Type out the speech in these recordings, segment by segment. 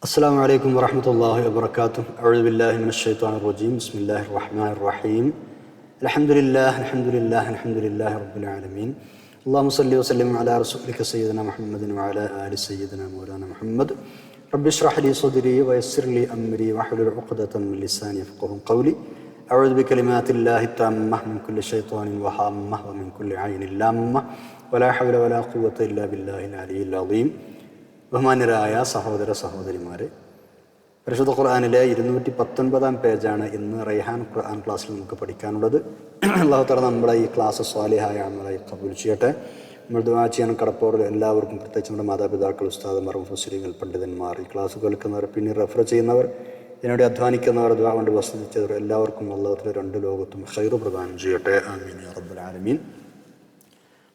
السلام عليكم ورحمة الله وبركاته. أعوذ بالله من الشيطان الرجيم. بسم الله الرحمن الرحيم. الحمد لله رب العالمين. اللهم صل وسلم على رسولك سيدنا محمد وعلى آل سيدنا مولانا محمد. رب اشرح لي صدري ويسر لي أمري واحلل عقدة من لساني يفقهوا قولي. أعوذ بكلمات الله التامة من كل شيطان وهامة ومن كل عين لامة ولا حول ولا قوة إلا بالله العلي العظيم. ബഹുമാന്യരായ സഹോദര സഹോദരിമാരെ, പരിശുദ്ധ ഖുർആനിലെ 219 പേജാണ് ഇന്ന് റൈഹാൻ ഖുർആൻ ക്ലാസ്സിൽ നമുക്ക് പഠിക്കാനുള്ളത്. അല്ലാഹു തആല നമ്മുടെ ഈ ക്ലാസ് സ്വാലിഹായ അമലായി ഖബൂൽ ചെയ്യട്ടെ. നമ്മൾ ദുആ ചെയ്യാൻ കടപ്പോറുള്ള എല്ലാവർക്കും, പ്രത്യേകിച്ച് നമ്മുടെ മാതാപിതാക്കൾ, ഉസ്താദുമാർ, മുഫസ്സിരീങ്ങൾ, പണ്ഡിതന്മാർ, ഈ ക്ലാസ് കേൾക്കുന്നവർ, പിന്നെ റെഫർ ചെയ്യുന്നവർ, ഇതിനോട് അധ്വാനിക്കുന്നവർ, ദുആ കൊണ്ട് വസിച്ചവർ എല്ലാവർക്കും അല്ലാഹു തആല രണ്ട് ലോകത്തും ഖൈർ പ്രദാനം ചെയ്യട്ടെ. ആമീൻ യാ റബ്ബൽ ആലമീൻ.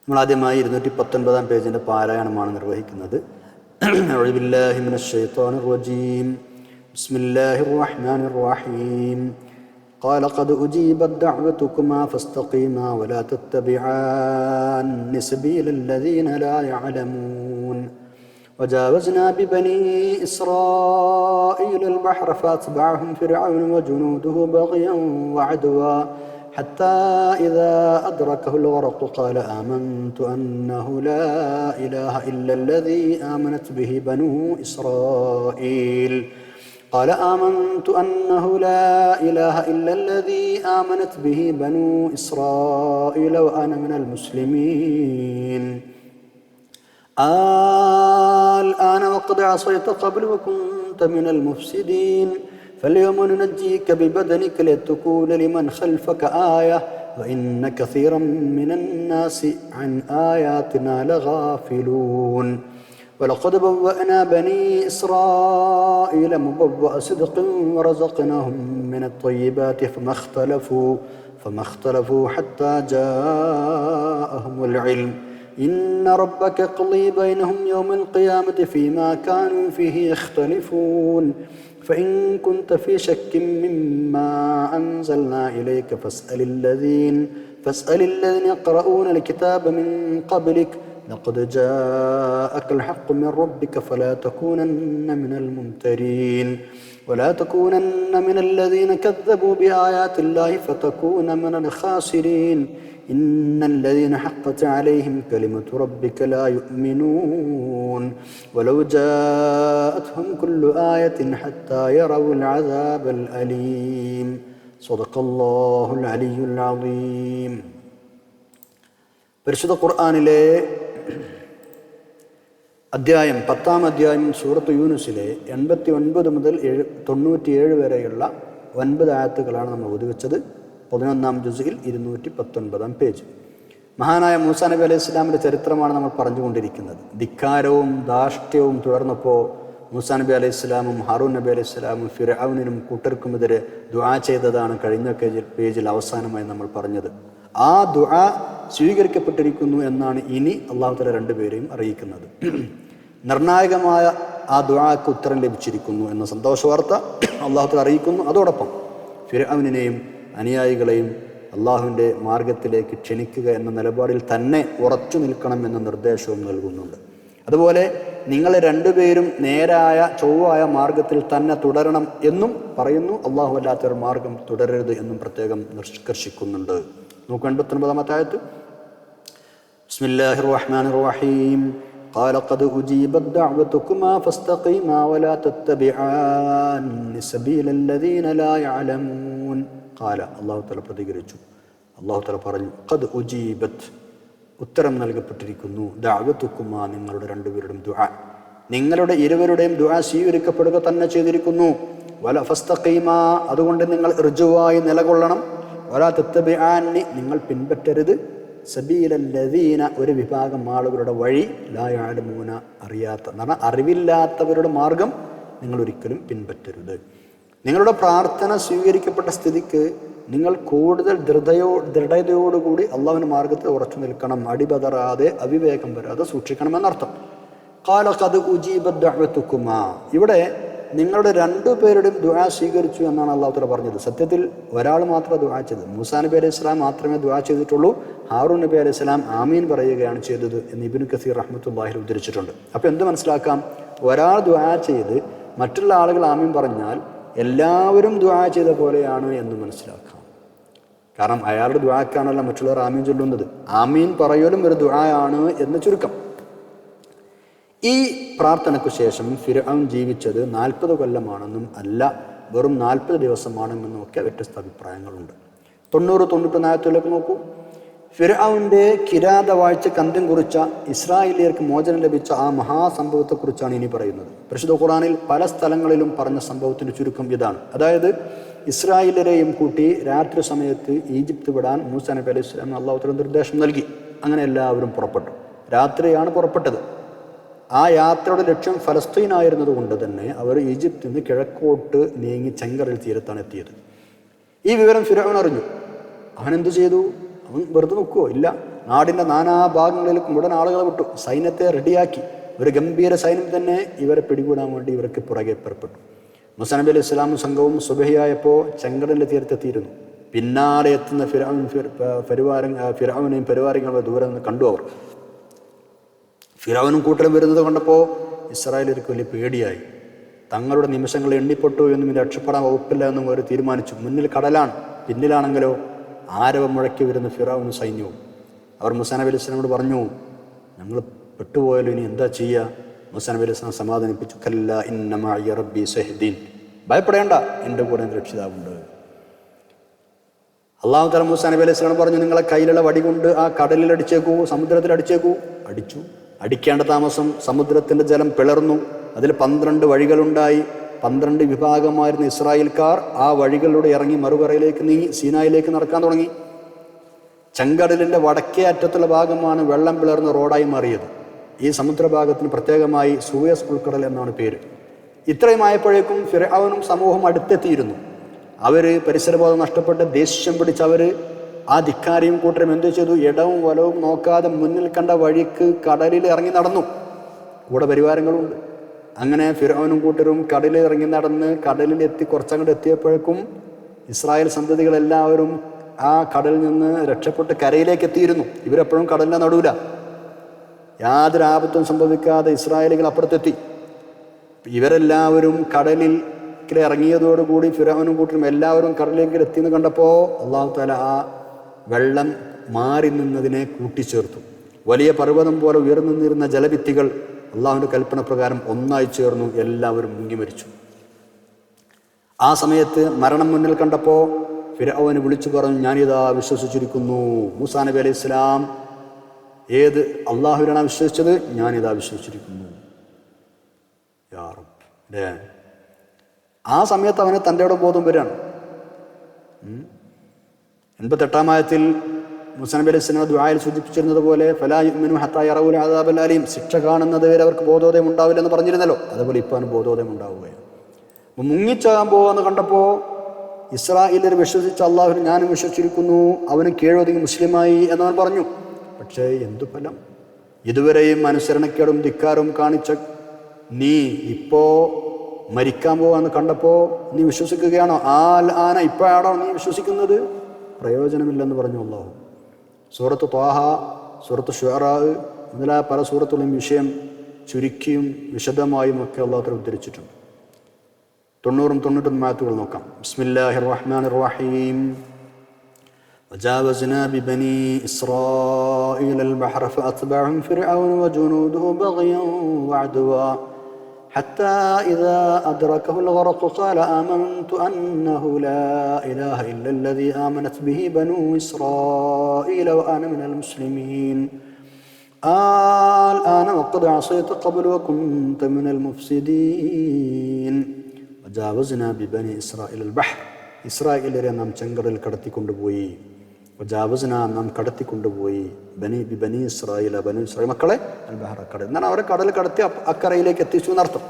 നമ്മൾ ആദ്യമായി 219 പേജിൻ്റെ പാരായണമാണ് നിർവഹിക്കുന്നത്. أعوذ بالله من الشيطان الرجيم. بسم الله الرحمن الرحيم. قال قد أجيبت دعوتكما فاستقيما ولا تتبعان سبيل الذين لا يعلمون. وجاوزنا ببني إسرائيل البحر فأتبعهم فرعون وجنوده بغيا وعدوا حتى إذا أدركه الغرق قال آمنت أنه لا إله إلا الذي آمنت به بنو إسرائيل وأنا من المسلمين. الآن وقد عصيت قبل وكنت من المفسدين فاليوم ننجيك ببدنك لتكون لمن خلفك آية وإن كثيرا من الناس عن آياتنا لغافلون. ولقد بوأنا بني إسرائيل مبوأ صدق ورزقناهم من الطيبات فما اختلفوا حتى جاءهم العلم. إن ربك يقضي بينهم يوم القيامة فيما كانوا فيه يختلفون. فإن كنت في شك مما أنزلنا إليك فاسأل الذين يقرؤون الكتاب من قبلك لقد جاءك الحق من ربك فلا تكونن من الممترين ولا تكونن من الذين كذبوا بآيات الله فتكون من الخاسرين. إن الذين حقت عليهم كلمة ربك لا يؤمنون ولو جاءتهم كل آية حتى يروا العذاب الأليم. صدق الله العلي العظيم. പരിശുദ്ധ ഖുർആനിലെ അധ്യായം 10-ാം അധ്യായം സൂറത്ത് യൂനുസിലെ 89 മുതൽ 97 വരെയുള്ള 9 ആയത്തുകളാണ് നമ്മൾ ഓതിവെച്ചത്. 11-ാം ജുസ്ഇൽ 219-ാം പേജ്. മഹാനായ മൂസാ നബി അലൈഹി ഇസ്ലാമിൻ്റെ ചരിത്രമാണ് നമ്മൾ പറഞ്ഞുകൊണ്ടിരിക്കുന്നത്. ധിക്കാരവും ധാർഷ്ട്യവും തുടർന്നപ്പോൾ മൂസാ നബി അലൈഹി ഇസ്ലാമും ഹാറൂൻ നബി അലൈഹി ഇസ്ലാമും ഫിർഔനിനും കൂട്ടർക്കുമെതിരെ ദുആ ചെയ്തതാണ് കഴിഞ്ഞ പേജിൽ അവസാനമായി നമ്മൾ പറഞ്ഞത്. ആ ദുആ സ്വീകരിക്കപ്പെട്ടിരിക്കുന്നു എന്നാണ് ഇനി അല്ലാഹു തആല രണ്ടുപേരെയും അറിയിക്കുന്നത്. നിർണായകമായ ആ ദുആക്ക് ഉത്തരം ലഭിച്ചിരിക്കുന്നു എന്ന സന്തോഷ വാർത്ത അല്ലാഹു തആല അറിയിക്കുന്നു. അതോടൊപ്പം ഫിർഔനിനെയും അനുയായികളെയും അള്ളാഹുവിൻ്റെ മാർഗത്തിലേക്ക് ക്ഷണിക്കുക എന്ന നിലപാടിൽ തന്നെ ഉറച്ചു നിൽക്കണം എന്ന നിർദ്ദേശവും നൽകുന്നുണ്ട്. അതുപോലെ നിങ്ങൾ രണ്ടുപേരും നേരായ ചൊവ്വായ മാർഗത്തിൽ തന്നെ തുടരണം എന്നും പറയുന്നു. അള്ളാഹു അല്ലാത്തൊരു മാർഗം തുടരരുത് എന്നും പ്രത്യേകം നിഷ്കർഷിക്കുന്നുണ്ട്. നോക്കൂ 89-ാമത്തെ ആയത്ത്. ബിസ്മില്ലാഹിർ റഹ്മാനിർ റഹീം. قال قد أجيبت دعوتكما فاستقيما ولا تتبعان سبيل الذين لا يعلمون. قال അല്ലാഹു തആല പ്രതികരിച്ചു. അല്ലാഹു തആല പറഞ്ഞു, ഖദ് ഉജീബത്ത് ഉത്തരം നൽകപ്പെട്ടിരിക്കുന്നു, ദഅവതുക്കുമാ നിങ്ങളുടെ രണ്ടുപേരുടെയും ദുആ, നിങ്ങളുടെ ഇരുവരുടെയും ദുആ സ്വീകരിക്കപ്പെടുക തന്നെ ചെയ്തിരിക്കുന്നു. വല ഫസ്തഖീമാ അതുകൊണ്ട് നിങ്ങൾ ഋജുവായി നിലകൊള്ളണം. വലാ തത്തബിആനി നിങ്ങൾ പിൻപറ്റരുത്. സബീലല്ലദീന ഒരു വിഭാഗം ആളുകളുടെ വഴി, ലാ യഅലമൂന അറിയാത്ത എന്ന് പറഞ്ഞാൽ അറിവില്ലാത്തവരുടെ മാർഗം നിങ്ങൾ ഒരിക്കലും പിൻപറ്റരുത്. നിങ്ങളുടെ പ്രാർത്ഥന സ്വീകരിക്കപ്പെട്ട സ്ഥിതിക്ക് നിങ്ങൾ കൂടുതൽ ദൃഢതയോടുകൂടി അള്ളാഹുവിൻ്റെ മാർഗത്തിൽ ഉറച്ചു നിൽക്കണം. അടിപതറാതെ അവിവേകം വരാതെ സൂക്ഷിക്കണമെന്നർത്ഥം. ഖാല ഖദ് ഉജീബത് ദഅവതുക്കുമാ ഇവിടെ നിങ്ങളുടെ രണ്ടുപേരുടെയും ദുആ സ്വീകരിച്ചു എന്നാണ് അല്ലാഹു തആല പറഞ്ഞത്. സത്യത്തിൽ ഒരാൾ മാത്രമേ ദുആ ചെയ്തത്. മൂസാ നബി അലൈഹി സ്വലാം മാത്രമേ ദുആ ചെയ്തിട്ടുള്ളൂ. ഹാറൂൻ നബി അലൈഹി സ്വലാം ആമീൻ പറയുകയാണ് ചെയ്തത് എന്ന് ഇബ്നു കസീർ റഹ്മത്തുള്ളാഹി ഉദ്ധരിച്ചിട്ടുണ്ട്. അപ്പോൾ എന്ത് മനസ്സിലാക്കാം? ഒരാൾ ദുആ ചെയ്ത് മറ്റുള്ള ആളുകൾ ആമീൻ പറഞ്ഞാൽ എല്ലാവരും ദുആ ചെയ്ത പോലെയാണ് എന്ന് മനസ്സിലാക്കാം. കാരണം അയാളുടെ ദുആക്കാണല്ലോ മറ്റുള്ളവർ ആമീൻ ചൊല്ലുന്നത്. ആമീൻ പറയലും ഒരു ദുആയാണ് എന്ന് ചുരുക്കം. ഈ പ്രാർത്ഥനയ്ക്കു ശേഷം ഫിർഔൻ ജീവിച്ചത് 40 കൊല്ലമാണെന്നും അല്ല വെറും 40 ദിവസമാണെന്നും ഒക്കെ വ്യത്യസ്ത അഭിപ്രായങ്ങളുണ്ട്. 90-91 ആയത്തിലേക്ക് നോക്കൂ. ഫിർഔന്റെ കിരാതവാഴ്ചയ്ക്ക് അന്ത്യം കുറിച്ച ഇസ്രായേലിയർക്ക് മോചനം ലഭിച്ച ആ മഹാസംഭവത്തെക്കുറിച്ചാണ് ഇനി പറയുന്നത്. പരിശുദ്ധ ഖുർആനിൽ പല സ്ഥലങ്ങളിലും പറഞ്ഞ സംഭവത്തിന്റെ ചുരുക്കം ഇതാണ്. അതായത് ഇസ്രായേലിയരെയും കൂട്ടി രാത്രി സമയത്ത് ഈജിപ്ത് വിടാൻ മൂസാ നബി അലൈഹി സ്വലാമിന് അല്ലാഹു തആല നിർദ്ദേശം നൽകി. അങ്ങനെ എല്ലാവരും പുറപ്പെട്ടു. രാത്രിയാണ് പുറപ്പെട്ടത്. ആ യാത്രയുടെ ലക്ഷ്യം ഫലസ്തീൻ ആയിരുന്നത് കൊണ്ട് തന്നെ അവർ ഈജിപ്തിൽ നിന്ന് കിഴക്കോട്ട് നീങ്ങി ചെങ്കടൽ തീരത്താണ് എത്തിയത്. ഈ വിവരം ഫിർഔൻ അറിഞ്ഞു. അവൻ എന്തു ചെയ്തു? അവൻ വെറുതെ നിൽക്കുവോ? ഇല്ല. നാടിൻ്റെ നാനാഭാഗങ്ങളിലേക്ക് മുഴുവൻ ആളുകളെ വിട്ടു. സൈന്യത്തെ റെഡിയാക്കി. ഒരു ഗംഭീര സൈന്യം തന്നെ ഇവരെ പിടികൂടാൻ വേണ്ടി ഇവർക്ക് പുറകെ പുറപ്പെട്ടു. മൂസാ നബി അലൈഹി സ്വലാമും സംഘവും സുബഹിയായപ്പോൾ ചെങ്കടലിൻ്റെ തീരത്തെത്തിയിരുന്നു. പിന്നാലെ എത്തുന്ന ഫിർഔനെയും പരിവാരങ്ങളും ദൂരെ നിന്ന് കണ്ടു. അവർ ഫിർഔനും കൂട്ടരും വരുന്നത് കണ്ടപ്പോൾ ഇസ്രായേലിയർക്ക് വലിയ പേടിയായി. തങ്ങളുടെ നിമിഷങ്ങൾ എണ്ണിപ്പെട്ടു എന്നും ഇത് രക്ഷപ്പെടാൻ വകുപ്പില്ല എന്നും അവർ തീരുമാനിച്ചു. മുന്നിൽ കടലാണ്, പിന്നിലാണെങ്കിലോ ആരവം മുഴക്കി വരുന്ന ഫിർഔനും സൈന്യവും. അവർ മൂസാ നബി അലൈഹി സ്വലാമിനോട് പറഞ്ഞു, ഞങ്ങൾ പെട്ടുപോയാലും ഇനി എന്താ ചെയ്യുക? മൂസാ നബി അലൈഹി സ്വലാം സമാധാനിപ്പിച്ചു, കല്ലാ ഇന്ന മഅഇ റബ്ബി സയഹ്ദീൻ, ഭയപ്പെടേണ്ട, എൻ്റെ കൂടെ എൻ്റെ രക്ഷിതാവുണ്ട്. അല്ലാഹു തആല മൂസാ നബി അലൈഹി സ്വലാം പറഞ്ഞു, നിങ്ങളെ കയ്യിലുള്ള വടി കൊണ്ട് ആ കടലിൽ അടിച്ചേക്കൂ, സമുദ്രത്തിൽ അടിച്ചേക്കൂ. അടിച്ചു. അടിക്കേണ്ട താമസം സമുദ്രത്തിൻ്റെ ജലം പിളർന്നു. അതിൽ 12 വഴികളുണ്ടായി. 12 വിഭാഗമായിരുന്ന ഇസ്രായേൽക്കാർ ആ വഴികളിലൂടെ ഇറങ്ങി മറുകരയിലേക്ക് നീങ്ങി സീനായിലേക്ക് നടക്കാൻ തുടങ്ങി. ചെങ്കടലിൻ്റെ വടക്കേ അറ്റത്തുള്ള ഭാഗമാണ് വെള്ളം പിളർന്ന റോഡായി മാറിയത്. ഈ സമുദ്രഭാഗത്തിന് പ്രത്യേകമായി സൂയസ് ഉൾക്കടൽ എന്നാണ് പേര്. ഇത്രയുമായപ്പോഴേക്കും ഫിർഔനും സമൂഹം അടുത്തെത്തിയിരുന്നു. അവർ പരിസരബോധം നഷ്ടപ്പെട്ട് ദേഷ്യം പിടിച്ചവർ ആ ധിക്കാരിയും കൂട്ടരും എന്തു ചെയ്തു? ഇടവും വലവും നോക്കാതെ മുന്നിൽ കണ്ട വഴിക്ക് കടലിൽ ഇറങ്ങി നടന്നു. കൂടെ പരിവാരങ്ങളുണ്ട്. അങ്ങനെ ഫിർഔനും കൂട്ടരും കടലിൽ ഇറങ്ങി നടന്ന് കടലിലെത്തി കുറച്ചങ്ങോട്ട് എത്തിയപ്പോഴേക്കും ഇസ്രായേൽ സന്തതികളെല്ലാവരും ആ കടലിൽ നിന്ന് രക്ഷപ്പെട്ട് കരയിലേക്ക് എത്തിയിരുന്നു. ഇവരെപ്പോഴും കടലിൻ്റെ നടുവില. യാതൊരു ആപത്തും സംഭവിക്കാതെ ഇസ്രായേലികൾ അപ്പുറത്തെത്തി. ഇവരെല്ലാവരും കടലിൽ ഇറങ്ങിയതോടുകൂടി ഫിർഔനും കൂട്ടരും എല്ലാവരും കടലിലേക്ക് എത്തിയെന്ന് കണ്ടപ്പോൾ അല്ലാഹു തആല ആ വെള്ളം മാറി നിന്നതിനെ കൂട്ടിച്ചേർത്തു. വലിയ പർവ്വതം പോലെ ഉയർന്നു നിന്നിരുന്ന ജലഭിത്തികൾ അള്ളാഹുവിൻ്റെ കൽപ്പന പ്രകാരം ഒന്നായി ചേർന്നു. എല്ലാവരും മുങ്ങി മരിച്ചു. ആ സമയത്ത് മരണം മുന്നിൽ കണ്ടപ്പോൾ ഫിർഔന് വിളിച്ചു പറഞ്ഞു, ഞാനിതാ വിശ്വസിച്ചിരിക്കുന്നു. മൂസാ നബി അലൈഹി സ്വലാം ഏത് അള്ളാഹുവിനാണ് വിശ്വസിച്ചത്? ഞാനിതാ വിശ്വസിച്ചിരിക്കുന്നു. യാ റബ്ബ്. അല്ലേ? ആ സമയത്ത് അവന് തൻ്റെ ബോധം വരികയാണ്. 88-ാം ആയത്തിൽ മൂസാ നബി അലൈഹി സ്വലാം ദുആയിൽ സൂചിപ്പിച്ചിരുന്നത് പോലെ ഫലാ യുഅ്മിനൂ ഹത്താ യറൗൽ അദാബൽ അലീം, ശിക്ഷ കാണുന്നത് വരെ അവർക്ക് ബോധോദയം ഉണ്ടാവില്ലെന്ന് പറഞ്ഞിരുന്നല്ലോ. അതുപോലെ ഇപ്പോൾ അവന് ബോധോദയം ഉണ്ടാവുകയാണ്. അപ്പം മുങ്ങിച്ചാകാൻ പോകുമെന്ന് കണ്ടപ്പോൾ ഇസ്രായേലിയർ വിശ്വസിച്ച അള്ളാഹുവിനെ ഞാനും വിശ്വസിച്ചിരിക്കുന്നു, അവന് കീഴൊതുങ്ങി മുസ്ലിമായി എന്നവൻ പറഞ്ഞു. പക്ഷേ എന്തു ഫലം? ഇതുവരെയും അനുസരണക്കേടും ധിക്കാരും കാണിച്ച നീ ഇപ്പോൾ മരിക്കാൻ പോവാന്ന് കണ്ടപ്പോൾ നീ വിശ്വസിക്കുകയാണോ? ആന ഇപ്പോഴാണോ നീ വിശ്വസിക്കുന്നത്? പ്രയോജനമില്ലെന്ന് പറഞ്ഞു അള്ളാഹു. സൂറത്ത് ത്വാഹ, സൂറത്ത് ശുഅറാ മുതലായ പല സൂറത്തുകളും വിഷയം ചുരുക്കിയും വിശദമായും ഒക്കെ അള്ളാഹു ഉദ്ധരിച്ചിട്ടുണ്ട്. 90-91 ആയത്തുകൾ നോക്കാം. ബിസ്മില്ലാഹിർ റഹ്മാനിർ റഹീം. وجاوزنا ببني إسرائيل البحر فأتبعهم فرعون وجنوده بغيا وعدوا حتى إذا أدركه الغرق قال آمنت أنه لا إله إلا الذي آمنت به بنو إسرائيل وأنا من المسلمين الآن وقد عصيت قبل وكنت من المفسدين وجاوزنا ببني إسرائيل البحر إسرائيل നാം ചെങ്കടൽ കടത്തിക്കൊണ്ടുപോയി. വജാവസ്ന നാം കടത്തിക്കൊണ്ടുപോയി ബനി ഇസ്രായേൽ ബനു ഇസ്രായേൽ മക്കളെ അൽ ബഹറ കടൽ എന്നാണ് അവരെ കടൽ കടത്തി അക്കരയിലേക്ക് എത്തിച്ചു എന്നർത്ഥം.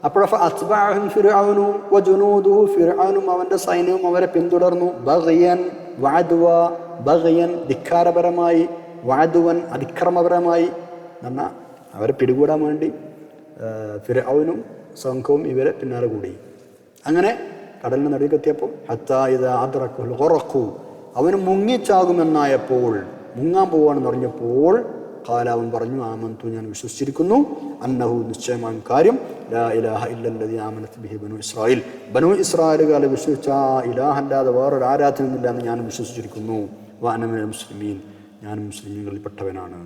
അപ്പോഴ അത്ബഅഹും ഫിർഔനു വജുനൂദുഹു, ഫിർഔനും അവൻ്റെ സൈന്യവും അവരെ പിന്തുടർന്നു. ബഗ്യൻ വഅദ്വ, ബഗ്യൻ ധിക്കാരപരമായി, വഅദ്വൻ അതിക്രമപരമായി എന്നാ അവരെ പിടികൂടാൻ വേണ്ടി ഫിർഔനും സംഘവും ഇവരെ പിന്നാലെ കൂടി. അങ്ങനെ കടലിന് നടുക്കെത്തിയപ്പോൾ ഹത്താ ഇദാ അദ്റകഹുൽ ഗറഖു, അവന് മുങ്ങിച്ചാകുമെന്നായപ്പോൾ, മുങ്ങാൻ പോവാണെന്ന് പറഞ്ഞപ്പോൾ ഖാല, അവൻ പറഞ്ഞു ആമന്തു, ഞാൻ വിശ്വസിച്ചിരിക്കുന്നു, അന്നഹു, നിശ്ചയമായ കാര്യം, ലാ ഇലാഹ ഇല്ലല്ലദീ ആമനത് ബിഹി ബനു ഇസ്രായേൽ, ബനു ഇസ്രായേലുകാരെ വിശ്വസിച്ച ഇലാഹല്ലാതെ വേറൊരു ആരാധനയില്ല എന്ന് ഞാൻ വിശ്വസിച്ചിരിക്കുന്നു. വഅന മിനൽ മുസ്ലിമീൻ, ഞാൻ മുസ്ലിമീങ്ങളിൽപ്പെട്ടവനാണ്.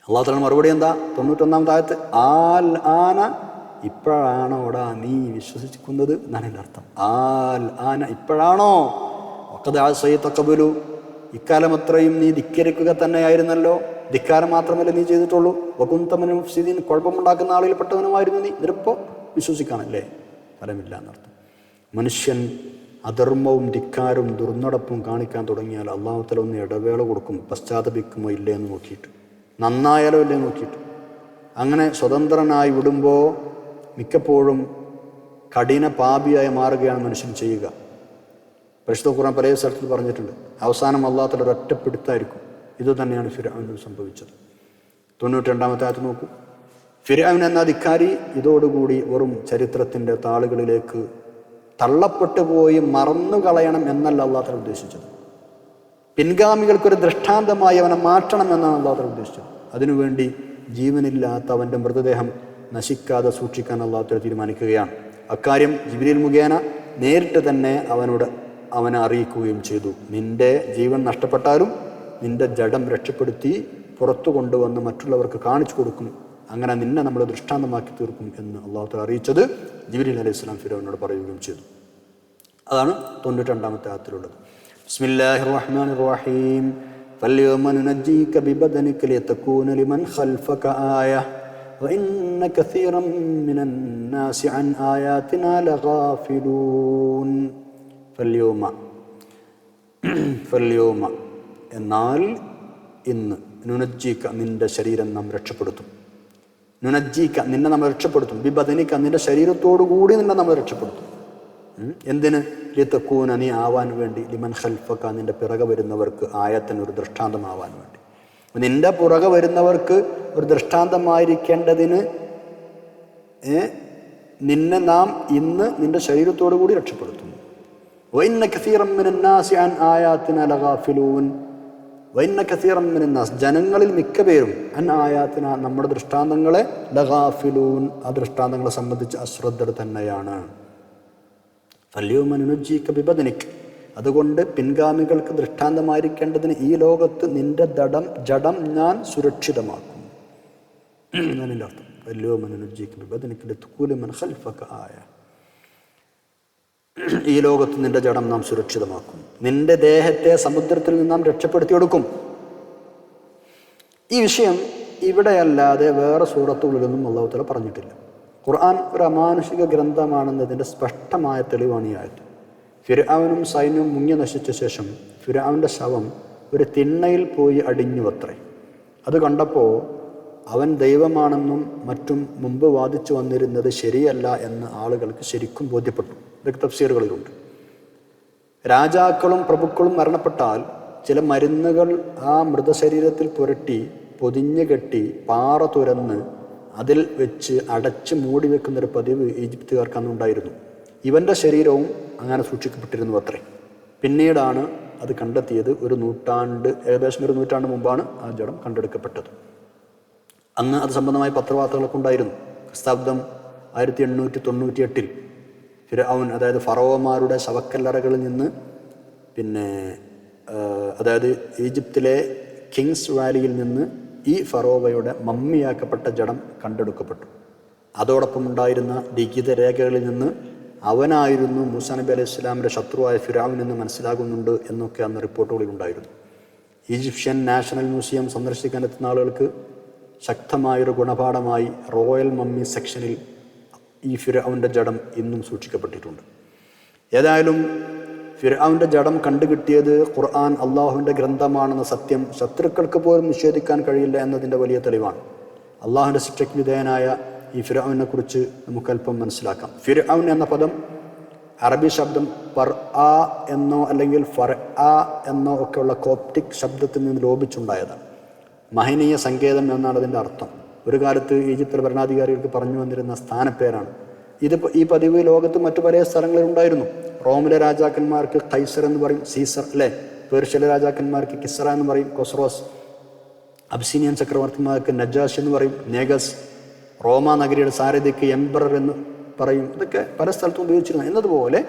അല്ലാഹു തആല മറുപടി എന്താ? 91-ാമത്തെ ആയത്ത്, ആൽ ആന, ഇപ്പോഴാണോടാ നീ വിശ്വസിക്കുന്നത് എന്നാണ് എൻ്റെ അർത്ഥം. ആൽ ആന, ഇപ്പോഴാണോ? വഖദ് അസൈത ഖബലു, ഇക്കാലം അത്രയും നീ ധിക്കരിക്കുക തന്നെയായിരുന്നല്ലോ. ധിക്കാരം മാത്രമല്ല നീ ചെയ്തിട്ടുള്ളൂ. വകുന്ത മിനൽ മുഫ്സിദീൻ, കുഴപ്പമുണ്ടാക്കുന്ന ആളുകൾപ്പെട്ടവനുമായിരുന്നു നീ. ഇതിപ്പോൾ വിശ്വസിക്കാനല്ലേ? ഫലമില്ല എന്നർത്ഥം. മനുഷ്യൻ അധർമ്മവും ധിക്കാരവും ദുർനടപ്പും കാണിക്കാൻ തുടങ്ങിയാൽ അല്ലാഹു തആല ഒന്ന് ഇടവേള കൊടുക്കും, പശ്ചാത്തപിക്കുമോ ഇല്ലേ എന്ന് നോക്കിയിട്ട്, നന്നായാലോ ഇല്ലേ നോക്കിയിട്ട്. അങ്ങനെ സ്വതന്ത്രനായി വിടുമ്പോൾ മിക്കപ്പോഴും കഠിന പാപിയായി മാറുകയാണ് മനുഷ്യൻ ചെയ്യുക. പരിശുദ്ധ ഖുർആൻ പല സ്ഥലത്തിൽ പറഞ്ഞിട്ടുണ്ട്. അവസാനം അല്ലാഹു തആല ഒരൊറ്റപ്പെടുത്തായിരിക്കും. ഇത് തന്നെയാണ് ഫിർഔന് സംഭവിച്ചത്. 92-ാമത്തെ ആയത്ത് നോക്കൂ. ഫിർഔൻ എന്ന അധികാരി ഇതോടുകൂടി വെറും ചരിത്രത്തിൻ്റെ താളുകളിലേക്ക് തള്ളപ്പെട്ടു പോയി മറന്നു കളയണം എന്നല്ല അല്ലാഹു തആല ഉദ്ദേശിച്ചത്. പിൻഗാമികൾക്കൊരു ദൃഷ്ടാന്തമായി അവനെ മാറ്റണം എന്നാണ് അല്ലാഹു തആല ഉദ്ദേശിച്ചത്. അതിനുവേണ്ടി ജീവനില്ലാത്ത അവൻ്റെ മൃതദേഹം നശിക്കാതെ സൂക്ഷിക്കാൻ അല്ലാഹു തആല തീരുമാനിക്കുകയാണ്. അക്കാര്യം ജിബ്രീൽ മുഖേന നേരിട്ട് തന്നെ അവനെ അറിയിക്കുകയും ചെയ്തു. നിന്റെ ജീവൻ നഷ്ടപ്പെട്ടാലും നിന്റെ ജഡം രക്ഷപ്പെടുത്തി പുറത്തു കൊണ്ടുവന്ന് മറ്റുള്ളവർക്ക് കാണിച്ചു കൊടുക്കും. അങ്ങനെ നിന്നെ നമ്മൾ ദൃഷ്ടാന്തമാക്കി തീർക്കും എന്ന് അല്ലാഹു തആല അറിയിച്ചത് ജിബ്രീൽ അലൈഹിസ്സലാം ഫിർഔനോട് പറയുകയും ചെയ്തു. അതാണ് 92-ാമത്തെ ആയത്തിലുള്ളത്. ബിസ്മില്ലാഹിർ റഹ്മാനിർ റഹീം. ഫൽയൗമ നുനജ്ജീക ബിബദനിക ലിതകൂന ലിമൻ ഖൽഫക ആയ വഇന്ന കസീറൻ മിനൻ നാസി അൻ ആയാതിനാ ലഗാഫിലൂൻ. ഫൽയൗമ എന്നാൽ ഇന്ന്, നുനജ്ജീക നിന്റെ ശരീരം നാം രക്ഷപ്പെടുത്തും. നുനജ്ജീക നിന്നെ നമ്മൾ രക്ഷപ്പെടുത്തും. ബിബദനിക നിന്റെ ശരീരത്തോടു കൂടി നിന്നെ നമ്മൾ രക്ഷപ്പെടുത്തും. എന്തിന്? ലിതകൂന നീ ആവാൻ വേണ്ടി, ലിമൻ ഖൽഫക നിന്റെ പിറകെ വരുന്നവർക്ക്, ആയത്തിന് ഒരു ദൃഷ്ടാന്തമാവാൻ വേണ്ടി. നിന്റെ പുറകെ വരുന്നവർക്ക് ഒരു ദൃഷ്ടാന്തമായിരിക്കേണ്ടതിന് നിന്നെ നാം ഇന്ന് നിന്റെ ശരീരത്തോടു കൂടി രക്ഷപ്പെടുത്തുന്നു. വഇന്ന കസീറൻ മിനൻ നാസി അൻ ആയാതിനാ ലഗാഫിലൂൻ. വഇന്ന കസീറൻ മിനൻ നാസ് ജനങ്ങളിൽ മിക്ക പേരും അൻ ആയാതിനാ നമ്മുടെ ദൃഷ്ടാന്തങ്ങളെ ലഗാഫിലൂൻ ആ ദൃഷ്ടാന്തങ്ങളെ സംബന്ധിച്ച് അശ്രദ്ധർ തന്നെയാണ്. ഫൽയൗമ നുനജ്ജീക ബിബദനിക് അതുകൊണ്ട് പിൻഗാമികൾക്ക് ദൃഷ്ടാന്തമായിരിക്കേണ്ടതിന് ഈ ലോകത്ത് നിന്റെ ജഡം ഞാൻ സുരക്ഷിതമാക്കും. എന്നതിൻ്റെ അർത്ഥം ഫൽയൗമ നുനജ്ജീക ബിബദനിക ലിതകൂന ലിമൻ ഖൽഫക ആയ. ഈ ലോകത്ത് നിന്റെ ജഡം നാം സുരക്ഷിതമാക്കും. നിന്റെ ദേഹത്തെ സമുദ്രത്തിൽ നിന്ന് നാം രക്ഷപ്പെടുത്തിയെടുക്കും. ഈ വിഷയം ഇവിടെയല്ലാതെ വേറെ സൂറത്തുകളിലൊന്നും അല്ലാഹു തആല പറഞ്ഞിട്ടില്ല. ഖുർആൻ ഒരു അമാനുഷിക ഗ്രന്ഥമാണെന്നതിൻ്റെ സ്പഷ്ടമായ തെളിവാണ് ഈ ആയത്ത്. ഫിർഔനും സൈന്യവും മുങ്ങി നശിച്ച ശേഷം ഫിർഔൻ്റെ ശവം ഒരു തിണ്ണയിൽ പോയി അടിഞ്ഞുവത്രേ. അത് കണ്ടപ്പോൾ അവൻ ദൈവമാണെന്നും മറ്റും മുമ്പ് വാദിച്ചു വന്നിരുന്നത് ശരിയല്ല എന്ന് ആളുകൾക്ക് ശരിക്കും ബോധ്യപ്പെട്ടു. ഇതൊക്കെ തഫ്സീറുകളിലുണ്ട്. രാജാക്കളും പ്രഭുക്കളും മരണപ്പെട്ടാൽ ചില മരുന്നുകൾ ആ മൃതശരീരത്തിൽ പുരട്ടി പൊതിഞ്ഞു കെട്ടി പാറ തുരന്ന് അതിൽ വെച്ച് അടച്ച് മൂടി വെക്കുന്നൊരു പതിവ് ഈജിപ്തുകാർക്ക് അന്നുണ്ടായിരുന്നു. ഇവൻ്റെ ശരീരവും അങ്ങനെ സൂക്ഷിക്കപ്പെട്ടിരുന്നു അത്രേ. പിന്നീടാണ് അത് കണ്ടെത്തിയത്. ഏകദേശം ഒരു നൂറ്റാണ്ട് മുമ്പാണ് ആ ജഡം കണ്ടെടുക്കപ്പെട്ടത്. അന്ന് അത് സംബന്ധമായ പത്രവാർത്തകളൊക്കെ ഉണ്ടായിരുന്നു. ക്രിസ്താബ്ദം 1898 ഫിർഔൻ, അതായത് ഫറോവമാരുടെ ശവക്കല്ലറകളിൽ നിന്ന് അതായത് ഈജിപ്തിലെ കിങ്സ് വാലിയിൽ നിന്ന് ഈ ഫറോവയുടെ മമ്മിയാക്കപ്പെട്ട ജഡം കണ്ടെടുക്കപ്പെട്ടു. അതോടൊപ്പം ഉണ്ടായിരുന്ന ലിഖിത രേഖകളിൽ നിന്ന് അവനായിരുന്നു മൂസാ നബി അലൈഹി സ്വലാമിൻ്റെ ശത്രുവായ ഫിർഔൻ എന്ന് മനസ്സിലാകുന്നുണ്ട് എന്നൊക്കെ അന്ന് റിപ്പോർട്ടുകളിൽ ഉണ്ടായിരുന്നു. ഈജിപ്ഷ്യൻ നാഷണൽ മ്യൂസിയം സന്ദർശിക്കാൻ എത്തുന്ന ആളുകൾക്ക് ശക്തമായൊരു ഗുണപാഠമായി റോയൽ മമ്മി സെക്ഷനിൽ ഈ ഫിർഔൻ്റെ ജഡം ഇന്നും സൂക്ഷിക്കപ്പെട്ടിട്ടുണ്ട്. ഏതായാലും ഫിർഔൻ്റെ ജഡം കണ്ടുകിട്ടിയത് ഖുർആൻ അള്ളാഹുവിൻ്റെ ഗ്രന്ഥമാണെന്ന സത്യം ശത്രുക്കൾക്ക് പോലും നിഷേധിക്കാൻ കഴിയില്ല എന്നതിൻ്റെ വലിയ തെളിവാണ്. അള്ളാഹുവിൻ്റെ ശിക്ഷയ്ക്ക് വിധേയനായ ഈ ഫിർഔനെ കുറിച്ച് നമുക്കല്പം മനസ്സിലാക്കാം. ഫിർഔൻ എന്ന പദം അറബി ശബ്ദം പർ ആ എന്നോ അല്ലെങ്കിൽ ഫർ ആ എന്നോ ഒക്കെയുള്ള കോപ്റ്റിക് ശബ്ദത്തിൽ നിന്ന് ലോപിച്ചുണ്ടായതാണ്. മഹനീയ സങ്കേതം എന്നാണ് അതിൻ്റെ അർത്ഥം. ഒരു കാലത്ത് ഈജിപ്തിലെ ഭരണാധികാരികൾക്ക് പറഞ്ഞു വന്നിരുന്ന സ്ഥാനപ്പേരാണ് ഇത്. ഈ പതിവ് ലോകത്ത് മറ്റു പല സ്ഥലങ്ങളിലുണ്ടായിരുന്നു. റോമിലെ രാജാക്കന്മാർക്ക് കൈസർ എന്ന് പറയും, സീസർ അല്ലേ. പേർഷ്യയിലെ രാജാക്കന്മാർക്ക് കിസ്റ എന്ന് പറയും, കൊസ്രോസ്. അബ്സീനിയൻ ചക്രവർത്തിമാർക്ക് നജാഷ് എന്ന് പറയും, നേഗസ്. റോമാ നഗരിയുടെ സാരഥിക്ക് എംപറർ എന്ന് പറയും. ഇതൊക്കെ പല സ്ഥലത്തും ഉപയോഗിച്ചിരുന്നു. എന്നതുപോലെ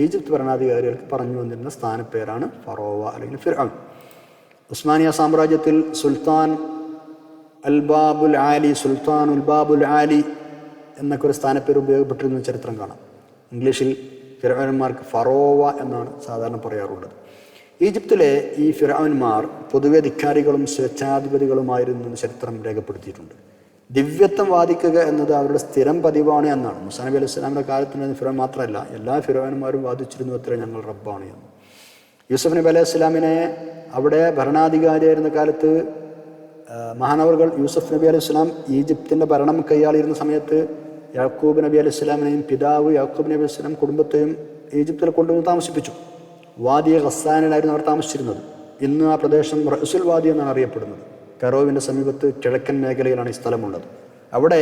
ഈജിപ്ത് ഭരണാധികാരികൾക്ക് പറഞ്ഞു വന്നിരുന്ന സ്ഥാനപ്പേരാണ് ഫറോവ അല്ലെങ്കിൽ ഫിർഔൻ. ഉസ്മാനിയ സാമ്രാജ്യത്തിൽ സുൽത്താൻ ഉൽ ബാബുൽ ആലി എന്നൊക്കെ ഒരു സ്ഥാനപ്പേര് ഉപയോഗപ്പെട്ടിരുന്ന ചരിത്രം കാണാം. ഇംഗ്ലീഷിൽ ഫിർഔന്മാർക്ക് ഫറോവ എന്നാണ് സാധാരണ പറയാറുള്ളത്. ഈജിപ്തിലെ ഈ ഫിർഔന്മാർ പൊതുവെ ധിക്കാരികളും സ്വേച്ഛാധിപതികളുമായിരുന്നു എന്ന് ചരിത്രം രേഖപ്പെടുത്തിയിട്ടുണ്ട്. ദിവ്യത്വം വാദിക്കുക എന്നത് അവരുടെ സ്ഥിരം പതിവാണ് എന്നാണ്. മൂസാ നബി അലൈഹി സ്വലാമിൻ്റെ കാലത്തുണ്ടായിരുന്ന ഫിർഔൻ മാത്രമല്ല, എല്ലാ ഫിർഔന്മാരും വാദിച്ചിരുന്നു അത്രേ ഞങ്ങൾ റബ്ബാണ് എന്ന്. യൂസഫ് നബി അലൈഹി സ്വലാമിനെ അവിടെ ഭരണാധികാരിയായിരുന്ന കാലത്ത് മഹാനവറുകൾ യൂസഫ് നബി അലൈഹി സ്വലാം ഈജിപ്തിൻ്റെ ഭരണം കൈയാളിയിരുന്ന സമയത്ത് യാക്കൂബ് നബി അലൈഹി സ്വലാമിനെയും പിതാവ് യാക്കൂബ് നബി അലൈഹി സ്വലാം കുടുംബത്തെയും ഈജിപ്തിൽ കൊണ്ടുവന്ന് താമസിപ്പിച്ചു. വാദിയ ഖസ്സാനിലായിരുന്നു അവർ താമസിച്ചിരുന്നത്. ഇന്ന് ആ പ്രദേശം റഅ്സുൽ വാദി എന്നാണ് അറിയപ്പെടുന്നത്. കറോവിൻ്റെ സമീപത്ത് കിഴക്കൻ മേഖലയിലാണ് ഈ സ്ഥലമുള്ളത്. അവിടെ